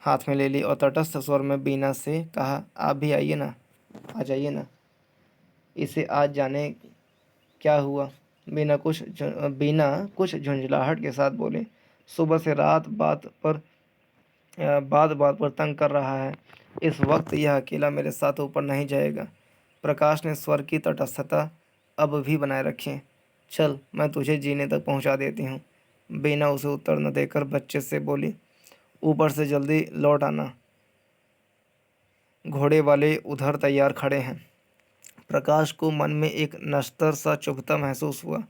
हाथ में ले ली और तटस्थ स्वर में बीना से कहा, आप भी आइए ना, आ जाइए ना। इसे आज जाने क्या हुआ? बीना कुछ झुंझलाहट के साथ बोली, सुबह से बात बात पर तंग कर रहा है। इस वक्त यह अकेला मेरे साथ ऊपर नहीं जाएगा। प्रकाश ने स्वर की तटस्थता अब भी बनाए रखी। चल, मैं तुझे जीने तक पहुंचा देती हूँ। बीना उसे उत्तर न देकर बच्चे से बोली, ऊपर से जल्दी लौट आना, घोड़े वाले उधर तैयार खड़े हैं। प्रकाश को मन में एक नश्तर सा चुभता महसूस हुआ,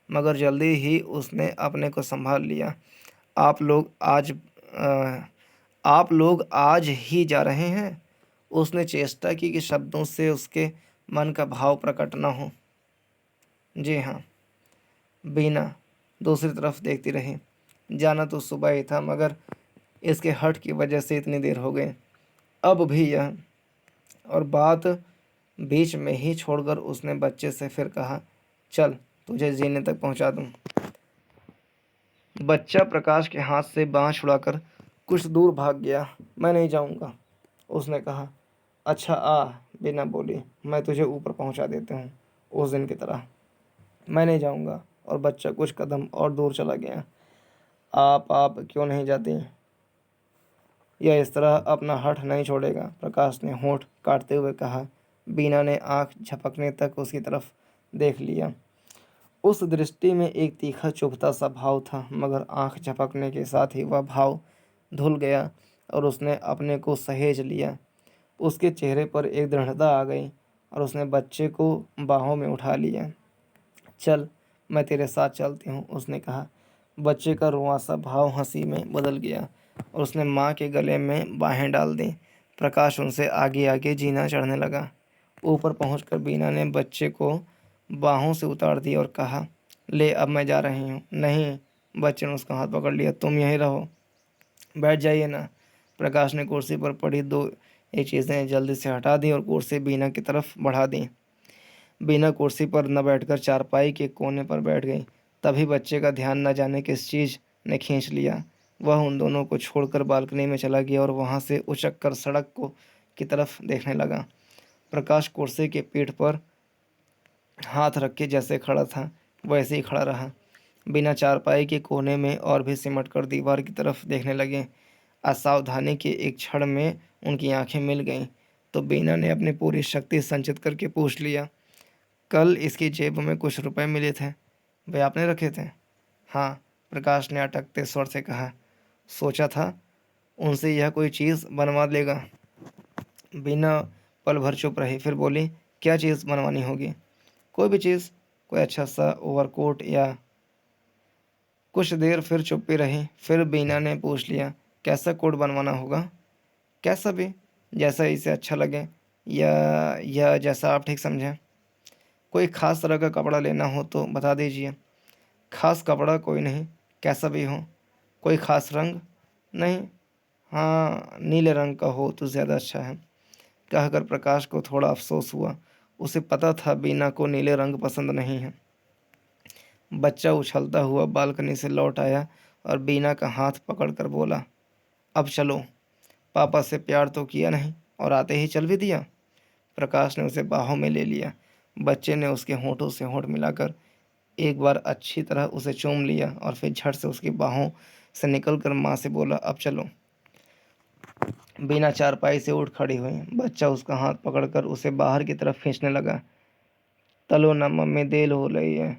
मगर जल्दी ही उसने अपने को संभाल लिया। आप लोग आज आप लोग आज ही जा रहे हैं? उसने चेष्टा की कि शब्दों से उसके मन का भाव प्रकट न हो। जी हाँ, बीना दूसरी तरफ देखती रही। जाना तो सुबह ही था, मगर इसके हट की वजह से इतनी देर हो गई। अब भी यह और बात बीच में ही छोड़कर उसने बच्चे से फिर कहा, चल तुझे जीने तक पहुंचा दूं। बच्चा प्रकाश के हाथ से बाँह छुड़ाकर कुछ दूर भाग गया। मैं नहीं जाऊंगा, उसने कहा। अच्छा आ, बिना बोली, मैं तुझे ऊपर पहुंचा देती हूँ उस दिन की तरह। मैं नहीं जाऊंगा। और बच्चा कुछ कदम और दूर चला गया। आप क्यों नहीं जाती? यह इस तरह अपना हठ नहीं छोड़ेगा, प्रकाश ने होंठ काटते हुए कहा। बीना ने आंख झपकने तक उसकी तरफ देख लिया। उस दृष्टि में एक तीखा चुभता सा भाव था, मगर आंख झपकने के साथ ही वह भाव धुल गया और उसने अपने को सहेज लिया। उसके चेहरे पर एक दृढ़ता आ गई और उसने बच्चे को बाहों में उठा लिया। चल, मैं तेरे साथ चलती हूँ, उसने कहा। बच्चे का रुआंसा भाव हंसी में बदल गया और उसने माँ के गले में बाहें डाल दी। प्रकाश उनसे आगे आगे जीना चढ़ने लगा। ऊपर पहुंचकर बीना ने बच्चे को बाहों से उतार दिया और कहा, ले अब मैं जा रही हूँ। नहीं, बच्चे ने उसका हाथ पकड़ लिया। तुम यहीं रहो, बैठ जाइए ना। प्रकाश ने कुर्सी पर पड़ी दो एक चीज़ें जल्दी से हटा दी और कुर्सी बीना की तरफ बढ़ा दी। बीना कुर्सी पर न बैठकर चारपाई के कोने पर बैठ गई। तभी बच्चे का ध्यान न जाने किस चीज़ ने खींच लिया। वह उन दोनों को छोड़कर बालकनी में चला गया और वहां से उचक कर सड़क को की तरफ देखने लगा। प्रकाश कुर्सी के पीठ पर हाथ रख के जैसे खड़ा था वैसे ही खड़ा रहा। बिना चारपाई के कोने में और भी सिमट कर दीवार की तरफ देखने लगे। असावधानी के एक क्षण में उनकी आंखें मिल गईं तो बीना ने अपनी पूरी शक्ति संचित करके पूछ लिया, कल इसकी जेब में कुछ रुपए मिले थे, वे आपने रखे थे? हाँ, प्रकाश ने अटकते स्वर से कहा। सोचा था उनसे यह कोई चीज़ बनवा लेगा। बिना पल भर चुप रही, फिर बोली, क्या चीज़ बनवानी होगी? कोई भी चीज़, कोई अच्छा सा ओवरकोट या। कुछ देर फिर चुप्पी रही। फिर बीना ने पूछ लिया, कैसा कोट बनवाना होगा? कैसा भी, जैसा इसे अच्छा लगे या जैसा आप ठीक समझें। कोई ख़ास तरह का कपड़ा लेना हो तो बता दीजिए। खास कपड़ा कोई नहीं, कैसा भी हो। कोई ख़ास रंग? नहीं, हाँ नीले रंग का हो तो ज़्यादा अच्छा है। कहकर प्रकाश को थोड़ा अफसोस हुआ। उसे पता था बीना को नीले रंग पसंद नहीं है। बच्चा उछलता हुआ बालकनी से लौट आया और बीना का हाथ पकड़कर बोला, अब चलो। पापा से प्यार तो किया नहीं और आते ही चल भी दिया। प्रकाश ने उसे बाहों में ले लिया। बच्चे ने उसके होंठों से होंठ मिलाकर एक बार अच्छी तरह उसे चूम लिया और फिर झट से उसकी बाहों से निकलकर माँ से बोला, अब चलो। बिना चारपाई से उठ खड़ी हुई। बच्चा उसका हाथ पकड़कर उसे बाहर की तरफ खींचने लगा। तलो ना मम्मी, देर हो रही है।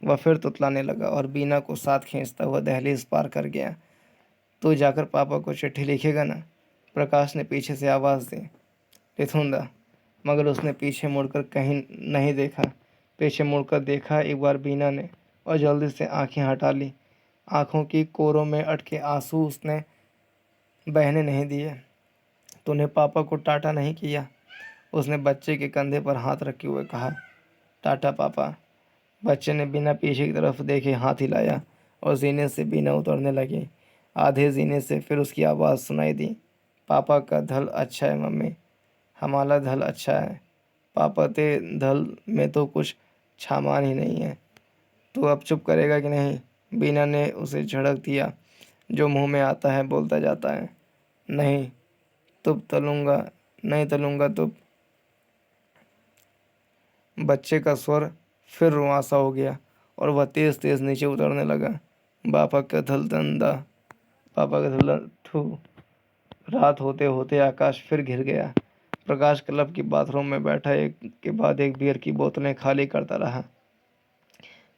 वह फिर तुतलाने लगा और बीना को साथ खींचता हुआ दहलीज पार कर गया। तो जाकर पापा को चिट्ठी लिखेगा ना? प्रकाश ने पीछे से आवाज़ दी। लिखूंगा। मगर उसने पीछे मुड़कर कहीं नहीं देखा। पीछे मुड़कर देखा एक बार बीना ने और जल्दी से आंखें हटा ली। आंखों की कोरों में अटके आंसू उसने बहने नहीं दिए। तूने पापा को टाटा नहीं किया? उसने बच्चे के कंधे पर हाथ रखे हुए कहा। टाटा पापा। बच्चे ने बिना पीछे की तरफ देखे हाथ हिलाया और जीने से बिना उतरने लगी। आधे जीने से फिर उसकी आवाज़ सुनाई दी। पापा का धल अच्छा है मम्मी, हमारा धल अच्छा है। पापा ते धल में तो कुछ छामान ही नहीं है। तू अब चुप करेगा कि नहीं? बीना ने उसे झड़क दिया। जो मुंह में आता है बोलता जाता है। नहीं तुप तलूंगा, नहीं तलूंगा तुप। बच्चे का स्वर फिर रुआंसा हो गया और वह तेज तेज नीचे उतरने लगा। पापा का धल धंधा, पापा का धल थू। रात होते होते आकाश फिर घिर गया। प्रकाश क्लब की बाथरूम में बैठा एक के बाद एक बियर की बोतलें खाली करता रहा।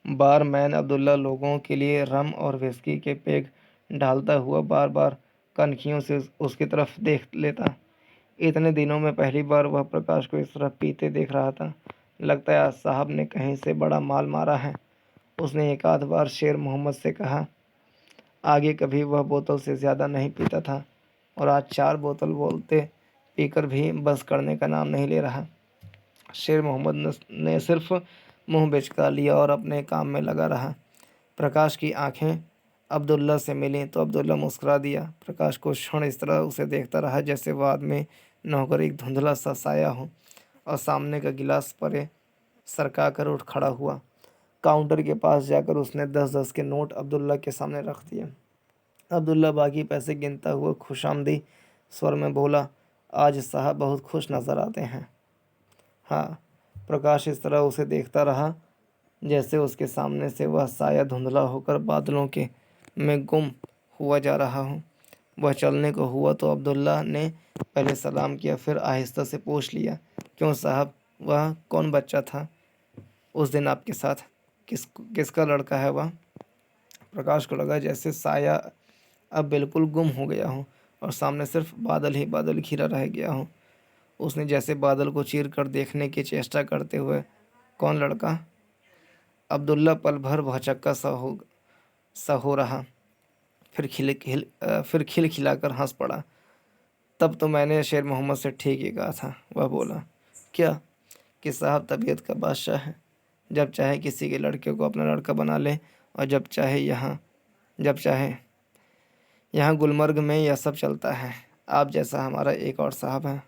बारमैन अब्दुल्ला लोगों के लिए रम और विस्की के पेग ढालता हुआ बार बार कनखियों से उसकी तरफ देख लेता। इतने दिनों में पहली बार वह प्रकाश को इस तरह पीते देख रहा था। लगता है आज साहब ने कहीं से बड़ा माल मारा है, उसने एक आध बार शेर मोहम्मद से कहा। आगे कभी वह बोतल से ज़्यादा नहीं पीता था और आज 4 बोतल बोलते पीकर भी बस करने का नाम नहीं ले रहा। शेर मोहम्मद ने सिर्फ मुंह बिचका लिया और अपने काम में लगा रहा। प्रकाश की आंखें अब्दुल्ला से मिलीं तो अब्दुल्ला मुस्कुरा दिया। प्रकाश को क्षण इस तरह उसे देखता रहा जैसे वह आदमी नौकर एक धुंधला सा साया हो और सामने का गिलास परे सरका कर उठ खड़ा हुआ। काउंटर के पास जाकर उसने 10-10 के नोट अब्दुल्ला के सामने रख दिए। अब्दुल्ला बाकी पैसे गिनता हुआ खुशामदी स्वर में बोला, आज साहब बहुत खुश नज़र आते हैं। हाँ। प्रकाश इस तरह उसे देखता रहा जैसे उसके सामने से वह साया धुंधला होकर बादलों के में गुम हुआ जा रहा हो। वह चलने को हुआ तो अब्दुल्ला ने पहले सलाम किया, फिर आहिस्ता से पूछ लिया, क्यों साहब, वह कौन बच्चा था उस दिन आपके साथ? किसका लड़का है वह? प्रकाश को लगा जैसे साया अब बिल्कुल गुम हो गया हो और सामने सिर्फ बादल ही बादल घिरा रह गया हो। उसने जैसे बादल को चीर कर देखने की चेष्टा करते हुए, कौन लड़का? अब्दुल्ला पल भर भौचक्का सा हो रहा, फिर खिलखिलाकर हंस पड़ा। तब तो मैंने शेर मोहम्मद से ठीक ही कहा था, वह बोला। क्या? कि साहब तबीयत का बादशाह है, जब चाहे किसी के लड़के को अपना लड़का बना ले और जब चाहे यहाँ गुलमर्ग में यह सब चलता है। आप जैसा हमारा एक और साहब है।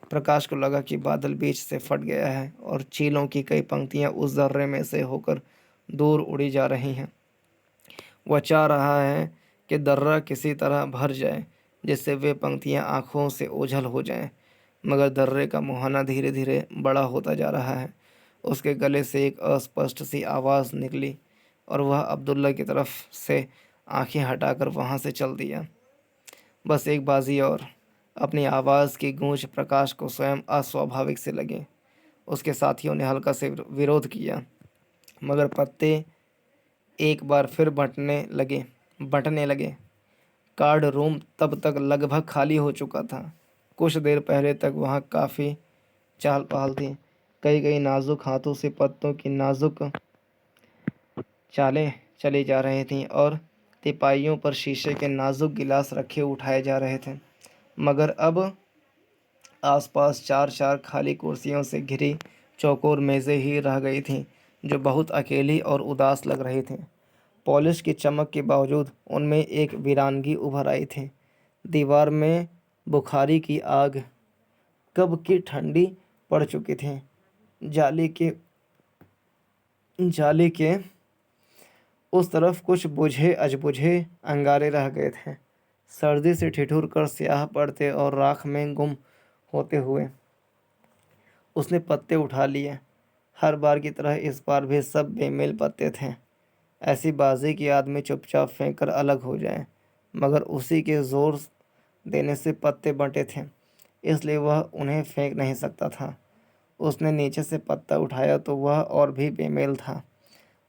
प्रकाश को लगा कि बादल बीच से फट गया है और चीलों की कई पंक्तियां उस दर्रे में से होकर दूर उड़ी जा रही हैं। वह चाह रहा है कि दर्रा किसी तरह भर जाए जिससे वे पंक्तियां आँखों से ओझल हो जाएं, मगर दर्रे का मुहाना धीरे धीरे बड़ा होता जा रहा है। उसके गले से एक अस्पष्ट सी आवाज़ निकली और वह अब्दुल्ला की तरफ से आंखें हटाकर वहाँ से चल दिया। बस एक बाजी और। अपनी आवाज़ की गूंज प्रकाश को स्वयं अस्वाभाविक से लगी। उसके साथियों ने हल्का से विरोध किया, मगर पत्ते एक बार फिर बंटने लगे। कार्ड रूम तब तक लगभग खाली हो चुका था। कुछ देर पहले तक वहाँ काफ़ी चहल पहल थी। कई कई नाजुक हाथों से पत्तों की नाजुक चालें चली जा रही थीं और तिपाइयों पर शीशे के नाजुक गिलास रखे उठाए जा रहे थे। मगर अब आसपास चार चार खाली कुर्सियों से घिरी चौकोर मेज़ें ही रह गई थीं, जो बहुत अकेली और उदास लग रही थीं। पॉलिश की चमक के बावजूद उनमें एक वीरानगी उभर आई थी। दीवार में बुखारी की आग कब की ठंडी पड़ चुकी थी। जाली के उस तरफ कुछ बुझे अजबुझे अंगारे रह गए थे, सर्दी से ठिठुर कर स्याह पड़ते और राख में गुम होते हुए। उसने पत्ते उठा लिए। हर बार की तरह इस बार भी सब बेमेल पत्ते थे। ऐसी बाजी कि आदमी चुपचाप फेंक कर अलग हो जाए, मगर उसी के जोर देने से पत्ते बंटे थे, इसलिए वह उन्हें फेंक नहीं सकता था। उसने नीचे से पत्ता उठाया तो वह और भी बेमेल था।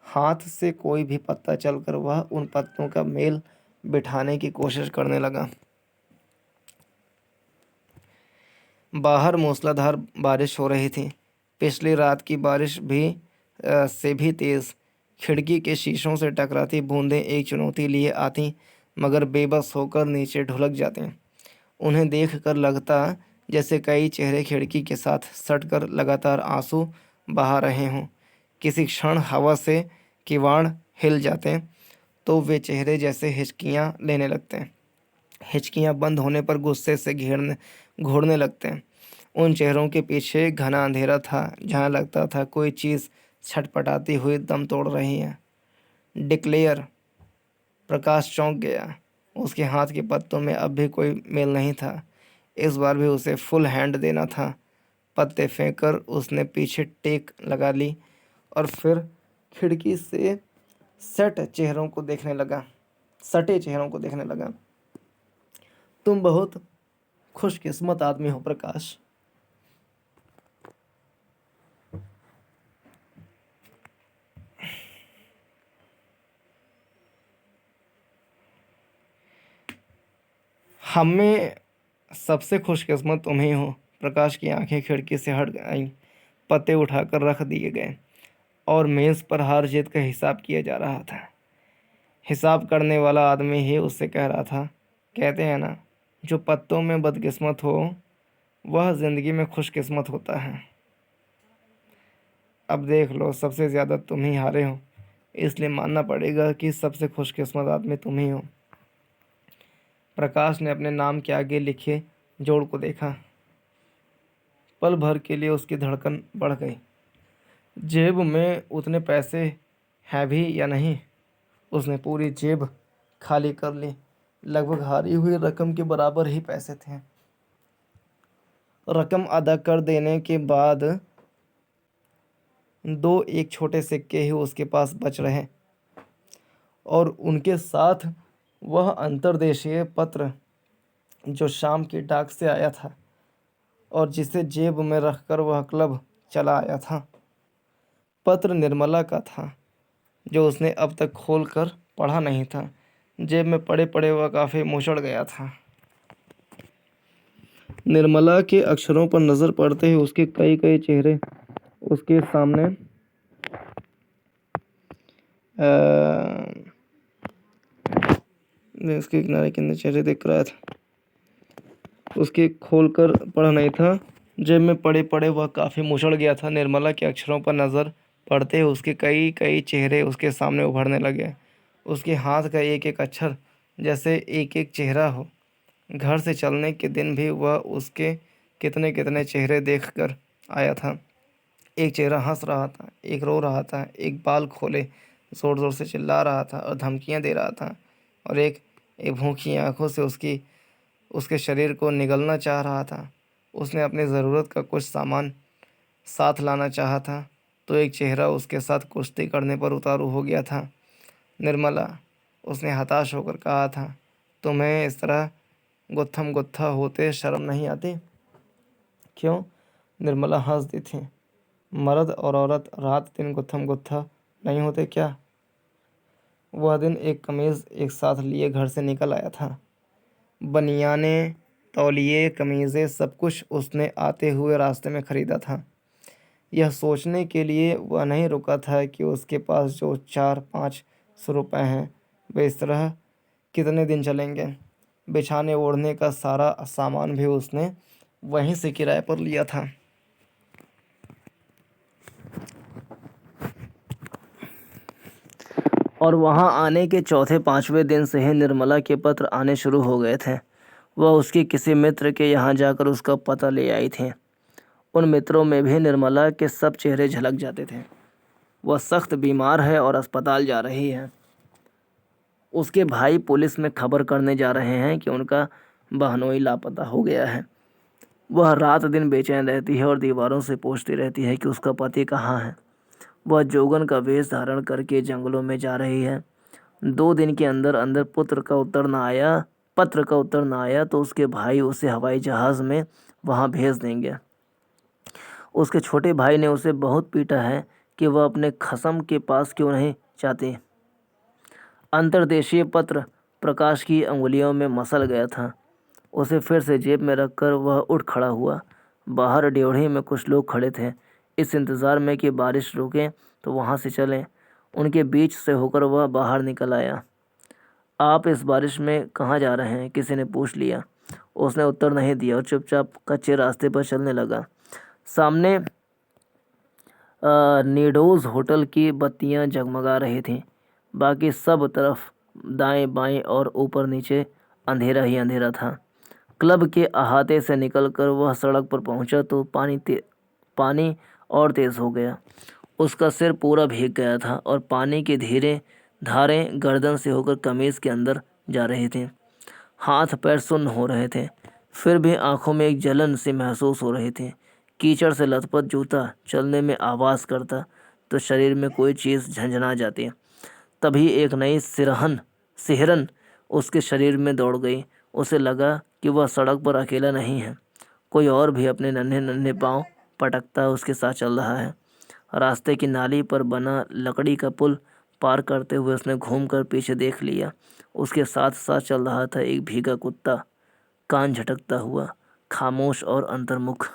हाथ से कोई भी पत्ता चलकर वह उन पत्तों का मेल बिठाने की कोशिश करने लगा। बाहर मूसलाधार बारिश हो रही थी, पिछली रात की बारिश से भी तेज़। खिड़की के शीशों से टकराती बूंदें एक चुनौती लिए आती, मगर बेबस होकर नीचे ढुलक जाती। उन्हें देखकर लगता जैसे कई चेहरे खिड़की के साथ सटकर लगातार आंसू बहा रहे हों। किसी क्षण हवा से किवाड़ हिल जाते तो वे चेहरे जैसे हिचकियां लेने लगते। हिचकियां बंद होने पर गुस्से से घूरने लगते। उन चेहरों के पीछे घना अंधेरा था, जहाँ लगता था कोई चीज़ छटपटाती हुई दम तोड़ रही है। डिक्लेयर। प्रकाश चौंक गया। उसके हाथ के पत्तों में अब भी कोई मेल नहीं था। इस बार भी उसे फुल हैंड देना था। पत्ते फेंककर उसने पीछे टेक लगा ली और फिर खिड़की से सटे चेहरों को देखने लगा। तुम बहुत खुशकिस्मत आदमी हो प्रकाश। हमें सबसे खुशकिस्मत तुम ही हो। प्रकाश की आंखें खिड़की से हट आईं। पत्ते उठाकर रख दिए गए और मेज़ पर हार जीत का हिसाब किया जा रहा था। हिसाब करने वाला आदमी ही उससे कह रहा था, कहते हैं ना, जो पत्तों में बदकिस्मत हो वह ज़िंदगी में खुशकिस्मत होता है। अब देख लो, सबसे ज़्यादा तुम ही हारे हो, इसलिए मानना पड़ेगा कि सबसे खुशकिस्मत आदमी तुम ही हो। प्रकाश ने अपने नाम के आगे लिखे जोड़ को देखा। पल भर के लिए उसकी धड़कन बढ़ गई। जेब में उतने पैसे हैं भी या नहीं। उसने पूरी जेब खाली कर ली। लगभग हारी हुई रकम के बराबर ही पैसे थे। रकम अदा कर देने के बाद दो एक छोटे सिक्के ही उसके पास बच रहे और उनके साथ वह अंतर्देशीय पत्र जो शाम की डाक से आया था और जिसे जेब में रखकर वह क्लब चला आया था। पत्र निर्मला का था जो उसने अब तक खोलकर पढ़ा नहीं था। जेब में पड़े पड़े वह काफ़ी मुचड़ गया था। निर्मला के अक्षरों पर नज़र पड़ते ही उसके कई कई चेहरे उसके सामने उसके किनारे कितने चेहरे देख रहा था। उसके खोलकर पढ़ा नहीं था। जेब में पड़े पड़े वह काफ़ी मुचड़ गया था। निर्मला के अक्षरों पर नज़र पड़ते ही उसके कई कई चेहरे उसके सामने उभरने लगे। उसके हाथ का एक एक अक्षर जैसे एक एक चेहरा हो। घर से चलने के दिन भी वह उसके कितने कितने चेहरे देखकर आया था। एक चेहरा हंस रहा था, एक रो रहा था, एक बाल खोले ज़ोर ज़ोर से चिल्ला रहा था और धमकियां दे रहा था, और एक भूखी आंखों से उसके शरीर को निगलना चाह रहा था। उसने अपनी ज़रूरत का कुछ सामान साथ लाना चाहा था तो एक चेहरा उसके साथ कुश्ती करने पर उतारू हो गया था। निर्मला, उसने हताश होकर कहा था, तुम्हें इस तरह गुत्थम गुत्था होते शर्म नहीं आती? क्यों? निर्मला हंस दी थी। मर्द और औरत रात दिन गुत्थम गुत्था नहीं होते क्या? वह दिन एक कमीज़ एक साथ लिए घर से निकल आया था। बनियाने, तौलिए, कमीज़ें सब कुछ उसने आते हुए रास्ते में ख़रीदा था। यह सोचने के लिए वह नहीं रुका था कि उसके पास जो 4-5 रुपए हैं वे इस तरह कितने दिन चलेंगे। बिछाने ओढ़ने का सारा सामान भी उसने वहीं से किराए पर लिया था। और वहाँ आने के चौथे पाँचवें दिन से ही निर्मला के पत्र आने शुरू हो गए थे। वह उसके किसी मित्र के यहाँ जाकर उसका पता ले आई थी। उन मित्रों में भी निर्मला के सब चेहरे झलक जाते थे। वह सख्त बीमार है और अस्पताल जा रही है। उसके भाई पुलिस में खबर करने जा रहे हैं कि उनका बहनोई लापता हो गया है। वह रात दिन बेचैन रहती है और दीवारों से पूछती रहती है कि उसका पति कहाँ है। वह जोगन का वेश धारण करके जंगलों में जा रही है। 2 दिन के अंदर अंदर पत्र का उत्तर ना आया तो उसके भाई उसे हवाई जहाज़ में वहाँ भेज देंगे। उसके छोटे भाई ने उसे बहुत पीटा है कि वह अपने खसम के पास क्यों नहीं जाती। अंतर्देशीय पत्र प्रकाश की अंगुलियों में मसल गया था। उसे फिर से जेब में रखकर वह उठ खड़ा हुआ। बाहर ड्योढ़ी में कुछ लोग खड़े थे, इस इंतज़ार में कि बारिश रुके तो वहाँ से चलें। उनके बीच से होकर वह बाहर निकल आया। आप इस बारिश में कहाँ जा रहे हैं? किसी ने पूछ लिया। उसने उत्तर नहीं दिया और चुपचाप कच्चे रास्ते पर चलने लगा। सामने नीडोज़ होटल की बत्तियां जगमगा रही थीं। बाकी सब तरफ दाएं बाएं और ऊपर नीचे अंधेरा ही अंधेरा था। क्लब के अहाते से निकलकर वह सड़क पर पहुंचा तो पानी और तेज़ हो गया। उसका सिर पूरा भीग गया था और पानी की धीरे धारें गर्दन से होकर कमीज़ के अंदर जा रही थीं। हाथ पैर सुन्न हो रहे थे, फिर भी आंखों में एक जलन सी महसूस हो रही थी। कीचड़ से लथपथ जूता चलने में आवाज़ करता तो शरीर में कोई चीज़ झंझना जाती। तभी एक नई सिहरन उसके शरीर में दौड़ गई। उसे लगा कि वह सड़क पर अकेला नहीं है, कोई और भी अपने नन्हे नन्हे पाँव पटकता उसके साथ चल रहा है। रास्ते की नाली पर बना लकड़ी का पुल पार करते हुए उसने घूमकर पीछे देख लिया। उसके साथ साथ चल रहा था एक भीगा कुत्ता, कान झटकता हुआ, खामोश और अंतर्मुख।